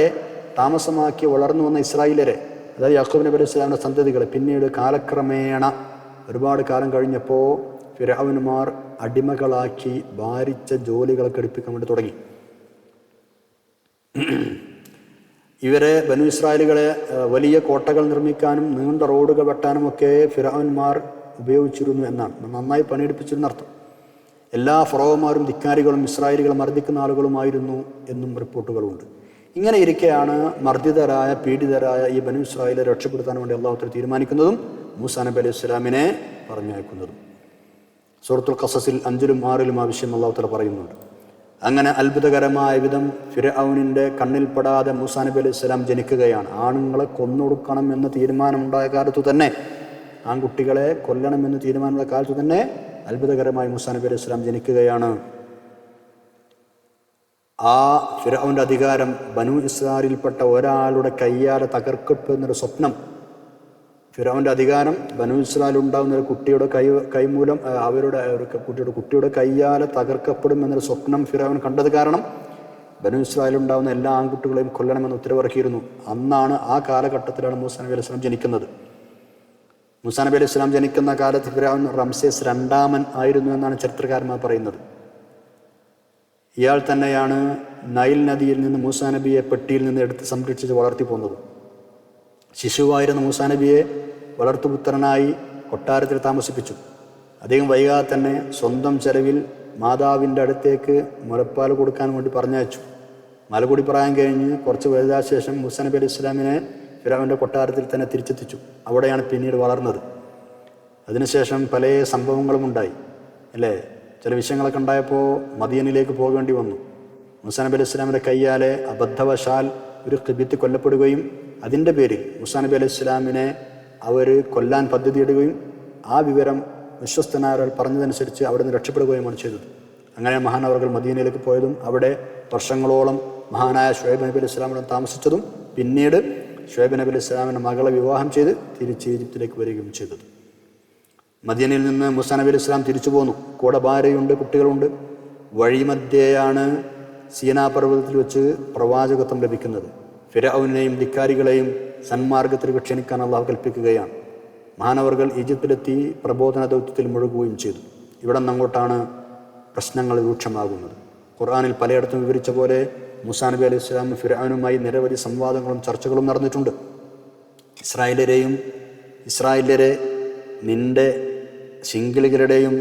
താമസമാക്കി വളർന്നു വന്ന ഇസ്രായേലരെ, അതായത് യാക്കൂബ് നബി അലൈഹി സ്വലാമിൻ്റെ സന്തതികളെ പിന്നീട് കാലക്രമേണ ഒരുപാട് കാലം കഴിഞ്ഞപ്പോൾ ഫിർഔന്മാർ അടിമകളാക്കി ഭാരിച്ച ജോലികളൊക്കെ എടുപ്പിക്കാൻ വേണ്ടി തുടങ്ങി. ഇവരെ ബനു ഇസ്രായേലുകളെ വലിയ കോട്ടകൾ നിർമ്മിക്കാനും നീണ്ട റോഡുകൾ വെട്ടാനും ഒക്കെ ഫിർഔന്മാർ ഉപയോഗിച്ചിരുന്നു എന്നാണ്. നന്നായി പണിയെടുപ്പിച്ചിരുന്ന അർത്ഥം. എല്ലാ ഫറോവന്മാരും ധിക്കാരികളും ഇസ്രായേലുകളെ മർദ്ദിക്കുന്ന ആളുകളുമായിരുന്നു എന്നും റിപ്പോർട്ടുകളുണ്ട്. ഇങ്ങനെ ഇരിക്കെയാണ് മർദ്ദിതരായ പീഡിതരായ ഈ ബനു ഇസ്രായേലെ രക്ഷപ്പെടുത്താൻ വേണ്ടി അള്ളാഹു തആല തീരുമാനിക്കുന്നതും മൂസാ നബി അലൈഹി സ്വലാമിനെ പറഞ്ഞയക്കുന്നതും. സൂറത്തുൽ ഖസസിൽ 5-ലും 6-ലും ആ വിഷയം അള്ളാഹു തആല പറയുന്നുണ്ട്. അങ്ങനെ അത്ഭുതകരമായ വിധം ഫിർഔനിൻ്റെ കണ്ണിൽപ്പെടാതെ മൂസാ നബി അലൈഹി സ്വലാം ജനിക്കുകയാണ്. ആണുങ്ങളെ കൊന്നൊടുക്കണം എന്ന തീരുമാനമുണ്ടായ കാലത്തു തന്നെ, ആൺകുട്ടികളെ കൊല്ലണമെന്ന് തീരുമാനമുള്ള കാലത്തു തന്നെ അത്ഭുതകരമായി മൂസാ നബി അലൈഹി സ്വലാം ജനിക്കുകയാണ്. ആ ഫിർഔൻ്റെ അധികാരം ബനു ഇസ്രായേലിൽപ്പെട്ട ഒരാളുടെ കയ്യാലെ തകർക്കപ്പെടുന്നൊരു സ്വപ്നം, ഫിർഔൻ്റെ അധികാരം ബനു ഇസ്രായേൽ ഉണ്ടാകുന്ന ഒരു കുട്ടിയുടെ കൈമൂലം അവരുടെ കുട്ടിയുടെ കയ്യാലെ തകർക്കപ്പെടും എന്നൊരു സ്വപ്നം ഫിർഔൻ കണ്ടത് കാരണം ബനു ഇസ്രായേൽ ഉണ്ടാകുന്ന എല്ലാ ആൺകുട്ടികളെയും കൊല്ലണമെന്ന് ഉത്തരവിറക്കിയിരുന്നു. അന്നാണ്, ആ കാലഘട്ടത്തിലാണ് മൂസാ നബി അലൈഹി സ്വലാം ജനിക്കുന്നത്. മൂസാ നബി അലൈഹി സ്വലാം ജനിക്കുന്ന കാലത്ത് ഫിർഔൻ റംസേസ് 2-ാമൻ ആയിരുന്നു എന്നാണ് ചരിത്രകാരന്മാർ പറയുന്നത്. ഇയാൾ തന്നെയാണ് നൈൽ നദിയിൽ നിന്ന് മൂസാ നബിയെ പെട്ടിയിൽ നിന്ന് എടുത്ത് സംരക്ഷിച്ച് വളർത്തി പോന്നത്. ശിശുവായിരുന്ന മൂസാ നബിയെ വളർത്തുപുത്രനായി കൊട്ടാരത്തിൽ താമസിപ്പിച്ചു. അധികം വൈകാതെ തന്നെ സ്വന്തം ചെലവിൽ മാതാവിൻ്റെ അടുത്തേക്ക് മുലപ്പാൽ കൊടുക്കാൻ വേണ്ടി പറഞ്ഞയച്ചു. മലകൂടി പ്രായം കഴിഞ്ഞ് കുറച്ച് വലുതായ ശേഷം മൂസാ നബി അലൈഹി സ്വലാമിനെ ഫിർഔൻ്റെ കൊട്ടാരത്തിൽ തന്നെ തിരിച്ചെത്തിച്ചു. അവിടെയാണ് പിന്നീട് വളർന്നത്. അതിനുശേഷം പല സംഭവങ്ങളും ഉണ്ടായി അല്ലേ. ചില വിഷയങ്ങളൊക്കെ ഉണ്ടായപ്പോൾ മദിയനിലേക്ക് പോകേണ്ടി വന്നു. മൂസാ നബി അലൈഹി സ്വലാമിൻ്റെ കയ്യാലെ അബദ്ധവശാൽ ഒരു ഖിബിത്ത് കൊല്ലപ്പെടുകയും അതിൻ്റെ പേരിൽ മൂസാ നബി അലൈഹി സ്വലാമിനെ അവർ കൊല്ലാൻ പദ്ധതിയിടുകയും ആ വിവരം വിശ്വസ്തനായ ഒരാൾ പറഞ്ഞതനുസരിച്ച് അവിടെ നിന്ന് രക്ഷപ്പെടുകയുമാണ് ചെയ്തത്. അങ്ങനെ മഹാനവറുകൾ മദീനയിലേക്ക് പോയതും അവിടെ വർഷങ്ങളോളം മഹാനായ ഷുഐബ് നബി അലൈഹി സ്വലാമിനോട് താമസിച്ചതും പിന്നീട് ഷുഐബ് നബി അലൈഹി സ്വലാമിൻ്റെ മകളെ വിവാഹം ചെയ്ത് തിരിച്ച് ഈജിപ്തിലേക്ക് വരികയും ചെയ്തത്. മദീനയിൽ നിന്ന് മൂസാ നബി അലൈഹി സ്വലാം തിരിച്ചു പോന്നു. കൂടെ ഭാര്യയുണ്ട്, കുട്ടികളുണ്ട്. വഴിമധ്യേയാണ് സീനാ പർവ്വതത്തിൽ വെച്ച് പ്രവാചകത്വം ലഭിക്കുന്നത്. ഫിർഔനെയും ധിക്കാരികളെയും സന്മാർഗത്തിലേക്ക് ക്ഷണിക്കാൻ അള്ളാഹു കൽപ്പിക്കുകയാണ്. മഹാനവറുകൾ ഈജിപ്തിലെത്തി പ്രബോധന ദൗത്യത്തിൽ മുഴുകുകയും ചെയ്തു. ഇവിടെ നിന്നങ്ങോട്ടാണ് പ്രശ്നങ്ങൾ രൂക്ഷമാകുന്നത്. ഖുർആനിൽ പലയിടത്തും വിവരിച്ച പോലെ മൂസാ നബി അലൈഹി സ്വലാം ഫിർഔനുമായി നിരവധി സംവാദങ്ങളും ചർച്ചകളും നടന്നിട്ടുണ്ട്. ഇസ്രായേലരെ നിന്റെ ശിങ്കിളികളുടെയും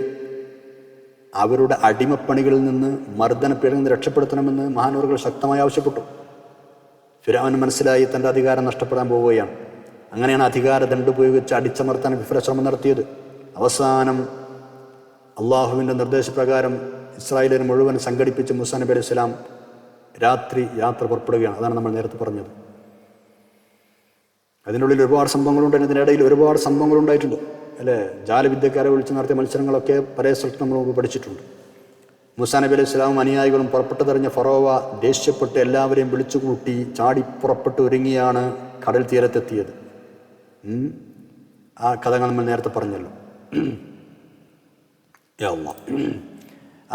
അവരുടെ അടിമപ്പണികളിൽ നിന്ന് മർദ്ദനപ്പീഡയിൽ നിന്ന് രക്ഷപ്പെടുത്തണമെന്ന് മഹാനവറുകൾ ശക്തമായി ആവശ്യപ്പെട്ടു. ഫിർഔന് മനസ്സിലായി തൻ്റെ അധികാരം നഷ്ടപ്പെടാൻ പോവുകയാണ്. അങ്ങനെയാണ് അധികാര ദണ്ഡ് ഉപയോഗിച്ച് അടിച്ചമർത്താൻ വിഫലശ്രമം നടത്തിയത്. അവസാനം അള്ളാഹുവിൻ്റെ നിർദ്ദേശപ്രകാരം ഇസ്രായേലിനെ മുഴുവൻ സംഘടിപ്പിച്ച് മൂസാ നബി അലൈഹി സ്വലാം രാത്രി യാത്ര പുറപ്പെടുകയാണ്. അതാണ് നമ്മൾ നേരത്തെ പറഞ്ഞത്. അതിനുള്ളിൽ ഒരുപാട് സംഭവങ്ങളുണ്ട്. ഇതിനിടയിൽ ഒരുപാട് സംഭവങ്ങളുണ്ടായിട്ടുണ്ട് അല്ലേ. ജാലവിദ്യക്കാരെ വിളിച്ച് നടത്തിയ മത്സരങ്ങളൊക്കെ പല സ്ഥലത്ത് നമ്മൾ മുമ്പ് പഠിച്ചിട്ടുണ്ട്. മൂസാ നബി അലൈഹി സ്വലാമും അനുയായികളും പുറപ്പെട്ടതെറിഞ്ഞ ഫറോവ ദേഷ്യപ്പെട്ട് എല്ലാവരെയും വിളിച്ചുകൂട്ടി ചാടി പുറപ്പെട്ട് ഒരുങ്ങിയാണ് കടൽ തീരത്തെത്തിയത്. ആ കഥകൾ നമ്മൾ നേരത്തെ പറഞ്ഞല്ലോ.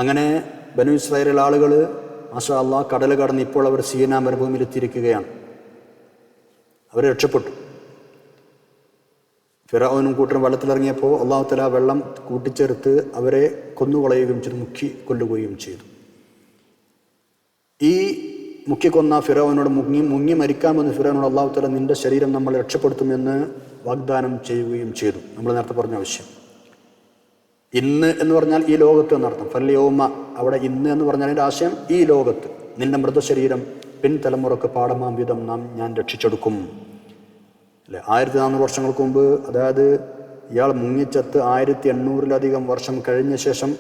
അങ്ങനെ ബനു ഇസ്രായേൽ ആളുകൾ മാഷാ അള്ളാഹ് കടൽ കടന്ന് ഇപ്പോൾ അവർ സീനാ മരുഭൂമിയിൽ എത്തിയിരിക്കുകയാണ്. അവർ രക്ഷപ്പെട്ടു. ഫിർഔനും കൂട്ടരും വെള്ളത്തിലിറങ്ങിയപ്പോൾ അള്ളാഹു തആല വെള്ളം കൂട്ടിച്ചേർത്ത് അവരെ കൊന്നുകളയുകയും ചെയ്തു, മുക്കി കൊല്ലുകയും ചെയ്തു. ഈ മുക്കിക്കൊന്ന ഫിറോവിനോട് മുങ്ങി മരിക്കാൻ വന്ന ഫിറോവിനോട് അള്ളാഹു തആല നിന്റെ ശരീരം നമ്മൾ രക്ഷപ്പെടുത്തുമെന്ന് വാഗ്ദാനം ചെയ്യുകയും ചെയ്തു. നമ്മൾ നേരത്തെ പറഞ്ഞ ആവശ്യം. ഇന്ന് എന്ന് പറഞ്ഞാൽ ഈ ലോകത്ത് എന്നർത്ഥം. ഫല്യൗമ അവിടെ ഇന്ന് എന്ന് പറഞ്ഞാൽ അതിൻ്റെ ആശയം ഈ ലോകത്ത് നിന്റെ മൃതശരീരം പിൻതലമുറക്ക് പാഠമാം വിധം ഞാൻ രക്ഷിച്ചെടുക്കും അല്ലേ. 1400 വർഷങ്ങൾക്ക് മുമ്പ്, അതായത് ഇയാൾ മുങ്ങിച്ചത്ത് 1800-ലധികം വർഷം കഴിഞ്ഞ ശേഷം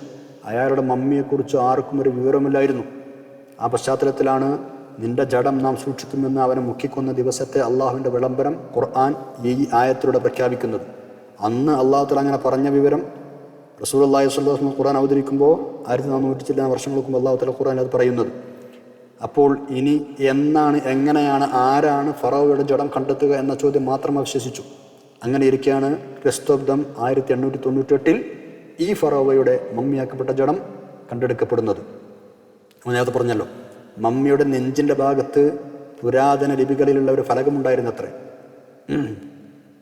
അയാളുടെ മമ്മിയെക്കുറിച്ച് ആർക്കും ഒരു വിവരമില്ലായിരുന്നു. ആ പശ്ചാത്തലത്തിലാണ് നിന്റെ ജഡം നാം സൂക്ഷിക്കുമെന്ന് അവനെ മുക്കിക്കൊന്ന ദിവസത്തെ അള്ളാഹുവിൻ്റെ വിളംബരം ഖുർആൻ ഈ ആയത്തിലൂടെ പ്രഖ്യാപിക്കുന്നത്. അന്ന് അള്ളാഹു തആല അങ്ങനെ പറഞ്ഞ വിവരം റസൂലുള്ളാഹി സ്വല്ലല്ലാഹു അലൈഹി വസല്ലം ഖുർആൻ അവതരിക്കുമ്പോൾ 1400 വർഷങ്ങൾക്ക് മുമ്പ് അള്ളാഹു തആല ഖുർആൻ അത് പറയുന്നത്. അപ്പോൾ ഇനി എന്നാണ്, എങ്ങനെയാണ്, ആരാണ് ഫറോവയുടെ ജഡം കണ്ടെത്തുക എന്ന ചോദ്യം മാത്രം അവശേഷിച്ചു. അങ്ങനെ ഇരിക്കെയാണ് ക്രിസ്തുബ്ദം 1898 ഈ ഫറോവയുടെ മമ്മിയാക്കപ്പെട്ട ജഡം കണ്ടെടുക്കപ്പെടുന്നത്. നേരത്തെ പറഞ്ഞല്ലോ, മമ്മിയുടെ നെഞ്ചിൻ്റെ ഭാഗത്ത് പുരാതന ലിപികളിലുള്ള ഒരു ഫലകമുണ്ടായിരുന്നത്രേ.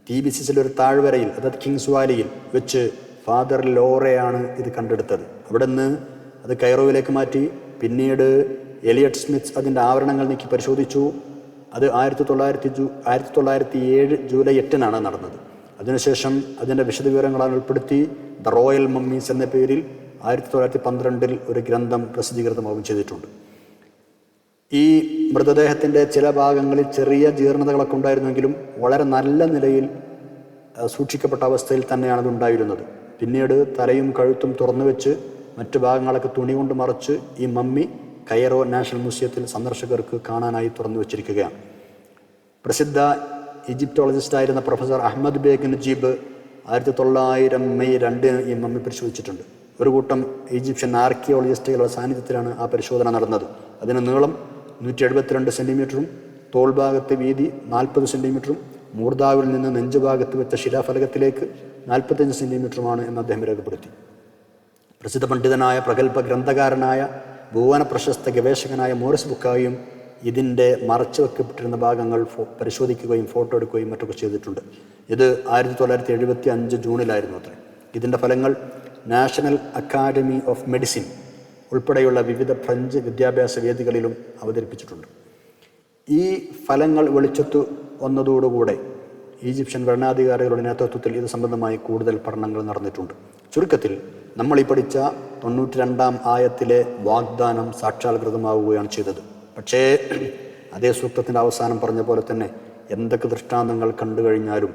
TBCസിലൊരു താഴ്വരയിൽ, അതായത് കിങ്സ് വാലിയിൽ വെച്ച് ഫാദർ ലോറയാണ് ഇത് കണ്ടെടുത്തത്. അവിടെ നിന്ന് അത് കൈറോവിലേക്ക് മാറ്റി. പിന്നീട് എലിയട്ട് സ്മിത്ത് അതിൻ്റെ ആവരണങ്ങൾ നീക്കി പരിശോധിച്ചു. അത് 1907 ജൂലൈ 8-നാണ് നടന്നത്. അതിനുശേഷം അതിൻ്റെ വിശദവിവരങ്ങളാണ് ഉൾപ്പെടുത്തി ദ റോയൽ മമ്മീസ് എന്ന പേരിൽ 1912 ഒരു ഗ്രന്ഥം പ്രസിദ്ധീകൃതമാവുകയും ചെയ്തിട്ടുണ്ട്. ഈ മൃതദേഹത്തിൻ്റെ ചില ഭാഗങ്ങളിൽ ചെറിയ ജീർണതകളൊക്കെ ഉണ്ടായിരുന്നെങ്കിലും വളരെ നല്ല നിലയിൽ സൂക്ഷിക്കപ്പെട്ട അവസ്ഥയിൽ തന്നെയാണ് അതുണ്ടായിരുന്നത്. പിന്നീട് തലയും കഴുത്തും തുറന്നു വെച്ച് മറ്റു ഭാഗങ്ങളൊക്കെ തുണി കൊണ്ട് മറച്ച് ഈ മമ്മി കൈറോ നാഷണൽ മ്യൂസിയത്തിൽ സന്ദർശകർക്ക് കാണാനായി തുറന്നു വച്ചിരിക്കുകയാണ്. പ്രസിദ്ധ ഈജിപ്റ്റോളജിസ്റ്റായിരുന്ന professor Ahmed Beg Najib 1900 May 2 ഈ മമ്മി പരിശോധിച്ചിട്ടുണ്ട്. ഒരു കൂട്ടം ഈജിപ്ഷ്യൻ ആർക്കിയോളജിസ്റ്റുകളുടെ സാന്നിധ്യത്തിലാണ് ആ പരിശോധന നടന്നത്. അതിന് നീളം 172 സെൻറ്റിമീറ്ററും തോൾഭാഗത്ത് വീതി 40 സെൻറ്റിമീറ്ററും മൂർദാവിൽ നിന്ന് നെഞ്ചുഭാഗത്ത് വെച്ച ശിലാഫലകത്തിലേക്ക് 45 സെൻറ്റിമീറ്ററുമാണ് എന്ന് അദ്ദേഹം രേഖപ്പെടുത്തി. പ്രസിദ്ധ പണ്ഡിതനായ പ്രഗത്ഭ ഗ്രന്ഥകാരനായ ഭുവന പ്രശസ്ത ഗവേഷകനായ മോറിസ് ബുക്കായും ഇതിൻ്റെ മറച്ചു വെക്കപ്പെട്ടിരുന്ന ഭാഗങ്ങൾ പരിശോധിക്കുകയും ഫോട്ടോ എടുക്കുകയും മറ്റൊക്കെ ചെയ്തിട്ടുണ്ട്. ഇത് 1975 ജൂണിലായിരുന്നു അത്രേ. ഇതിൻ്റെ ഫലങ്ങൾ നാഷണൽ അക്കാഡമി ഓഫ് മെഡിസിൻ ഉൾപ്പെടെയുള്ള വിവിധ ഫ്രഞ്ച് വിദ്യാഭ്യാസ വേദികളിലും അവതരിപ്പിച്ചിട്ടുണ്ട്. ഈ ഫലങ്ങൾ വെളിച്ചത്തു വന്നതോടുകൂടെ ഈജിപ്ഷ്യൻ ഭരണാധികാരികളുടെ നേതൃത്വത്തിൽ ഇത് സംബന്ധമായി കൂടുതൽ പഠനങ്ങൾ നടന്നിട്ടുണ്ട്. ചുരുക്കത്തിൽ നമ്മൾ ഈ പഠിച്ച 92-ാം ആയത്തിലെ വാഗ്ദാനം സാക്ഷാത്കൃതമാവുകയാണ് ചെയ്തത്. പക്ഷേ അതേ സൂക്തത്തിൻ്റെ അവസാനം പറഞ്ഞ പോലെ തന്നെ എന്തൊക്കെ ദൃഷ്ടാന്തങ്ങൾ കണ്ടു കഴിഞ്ഞാലും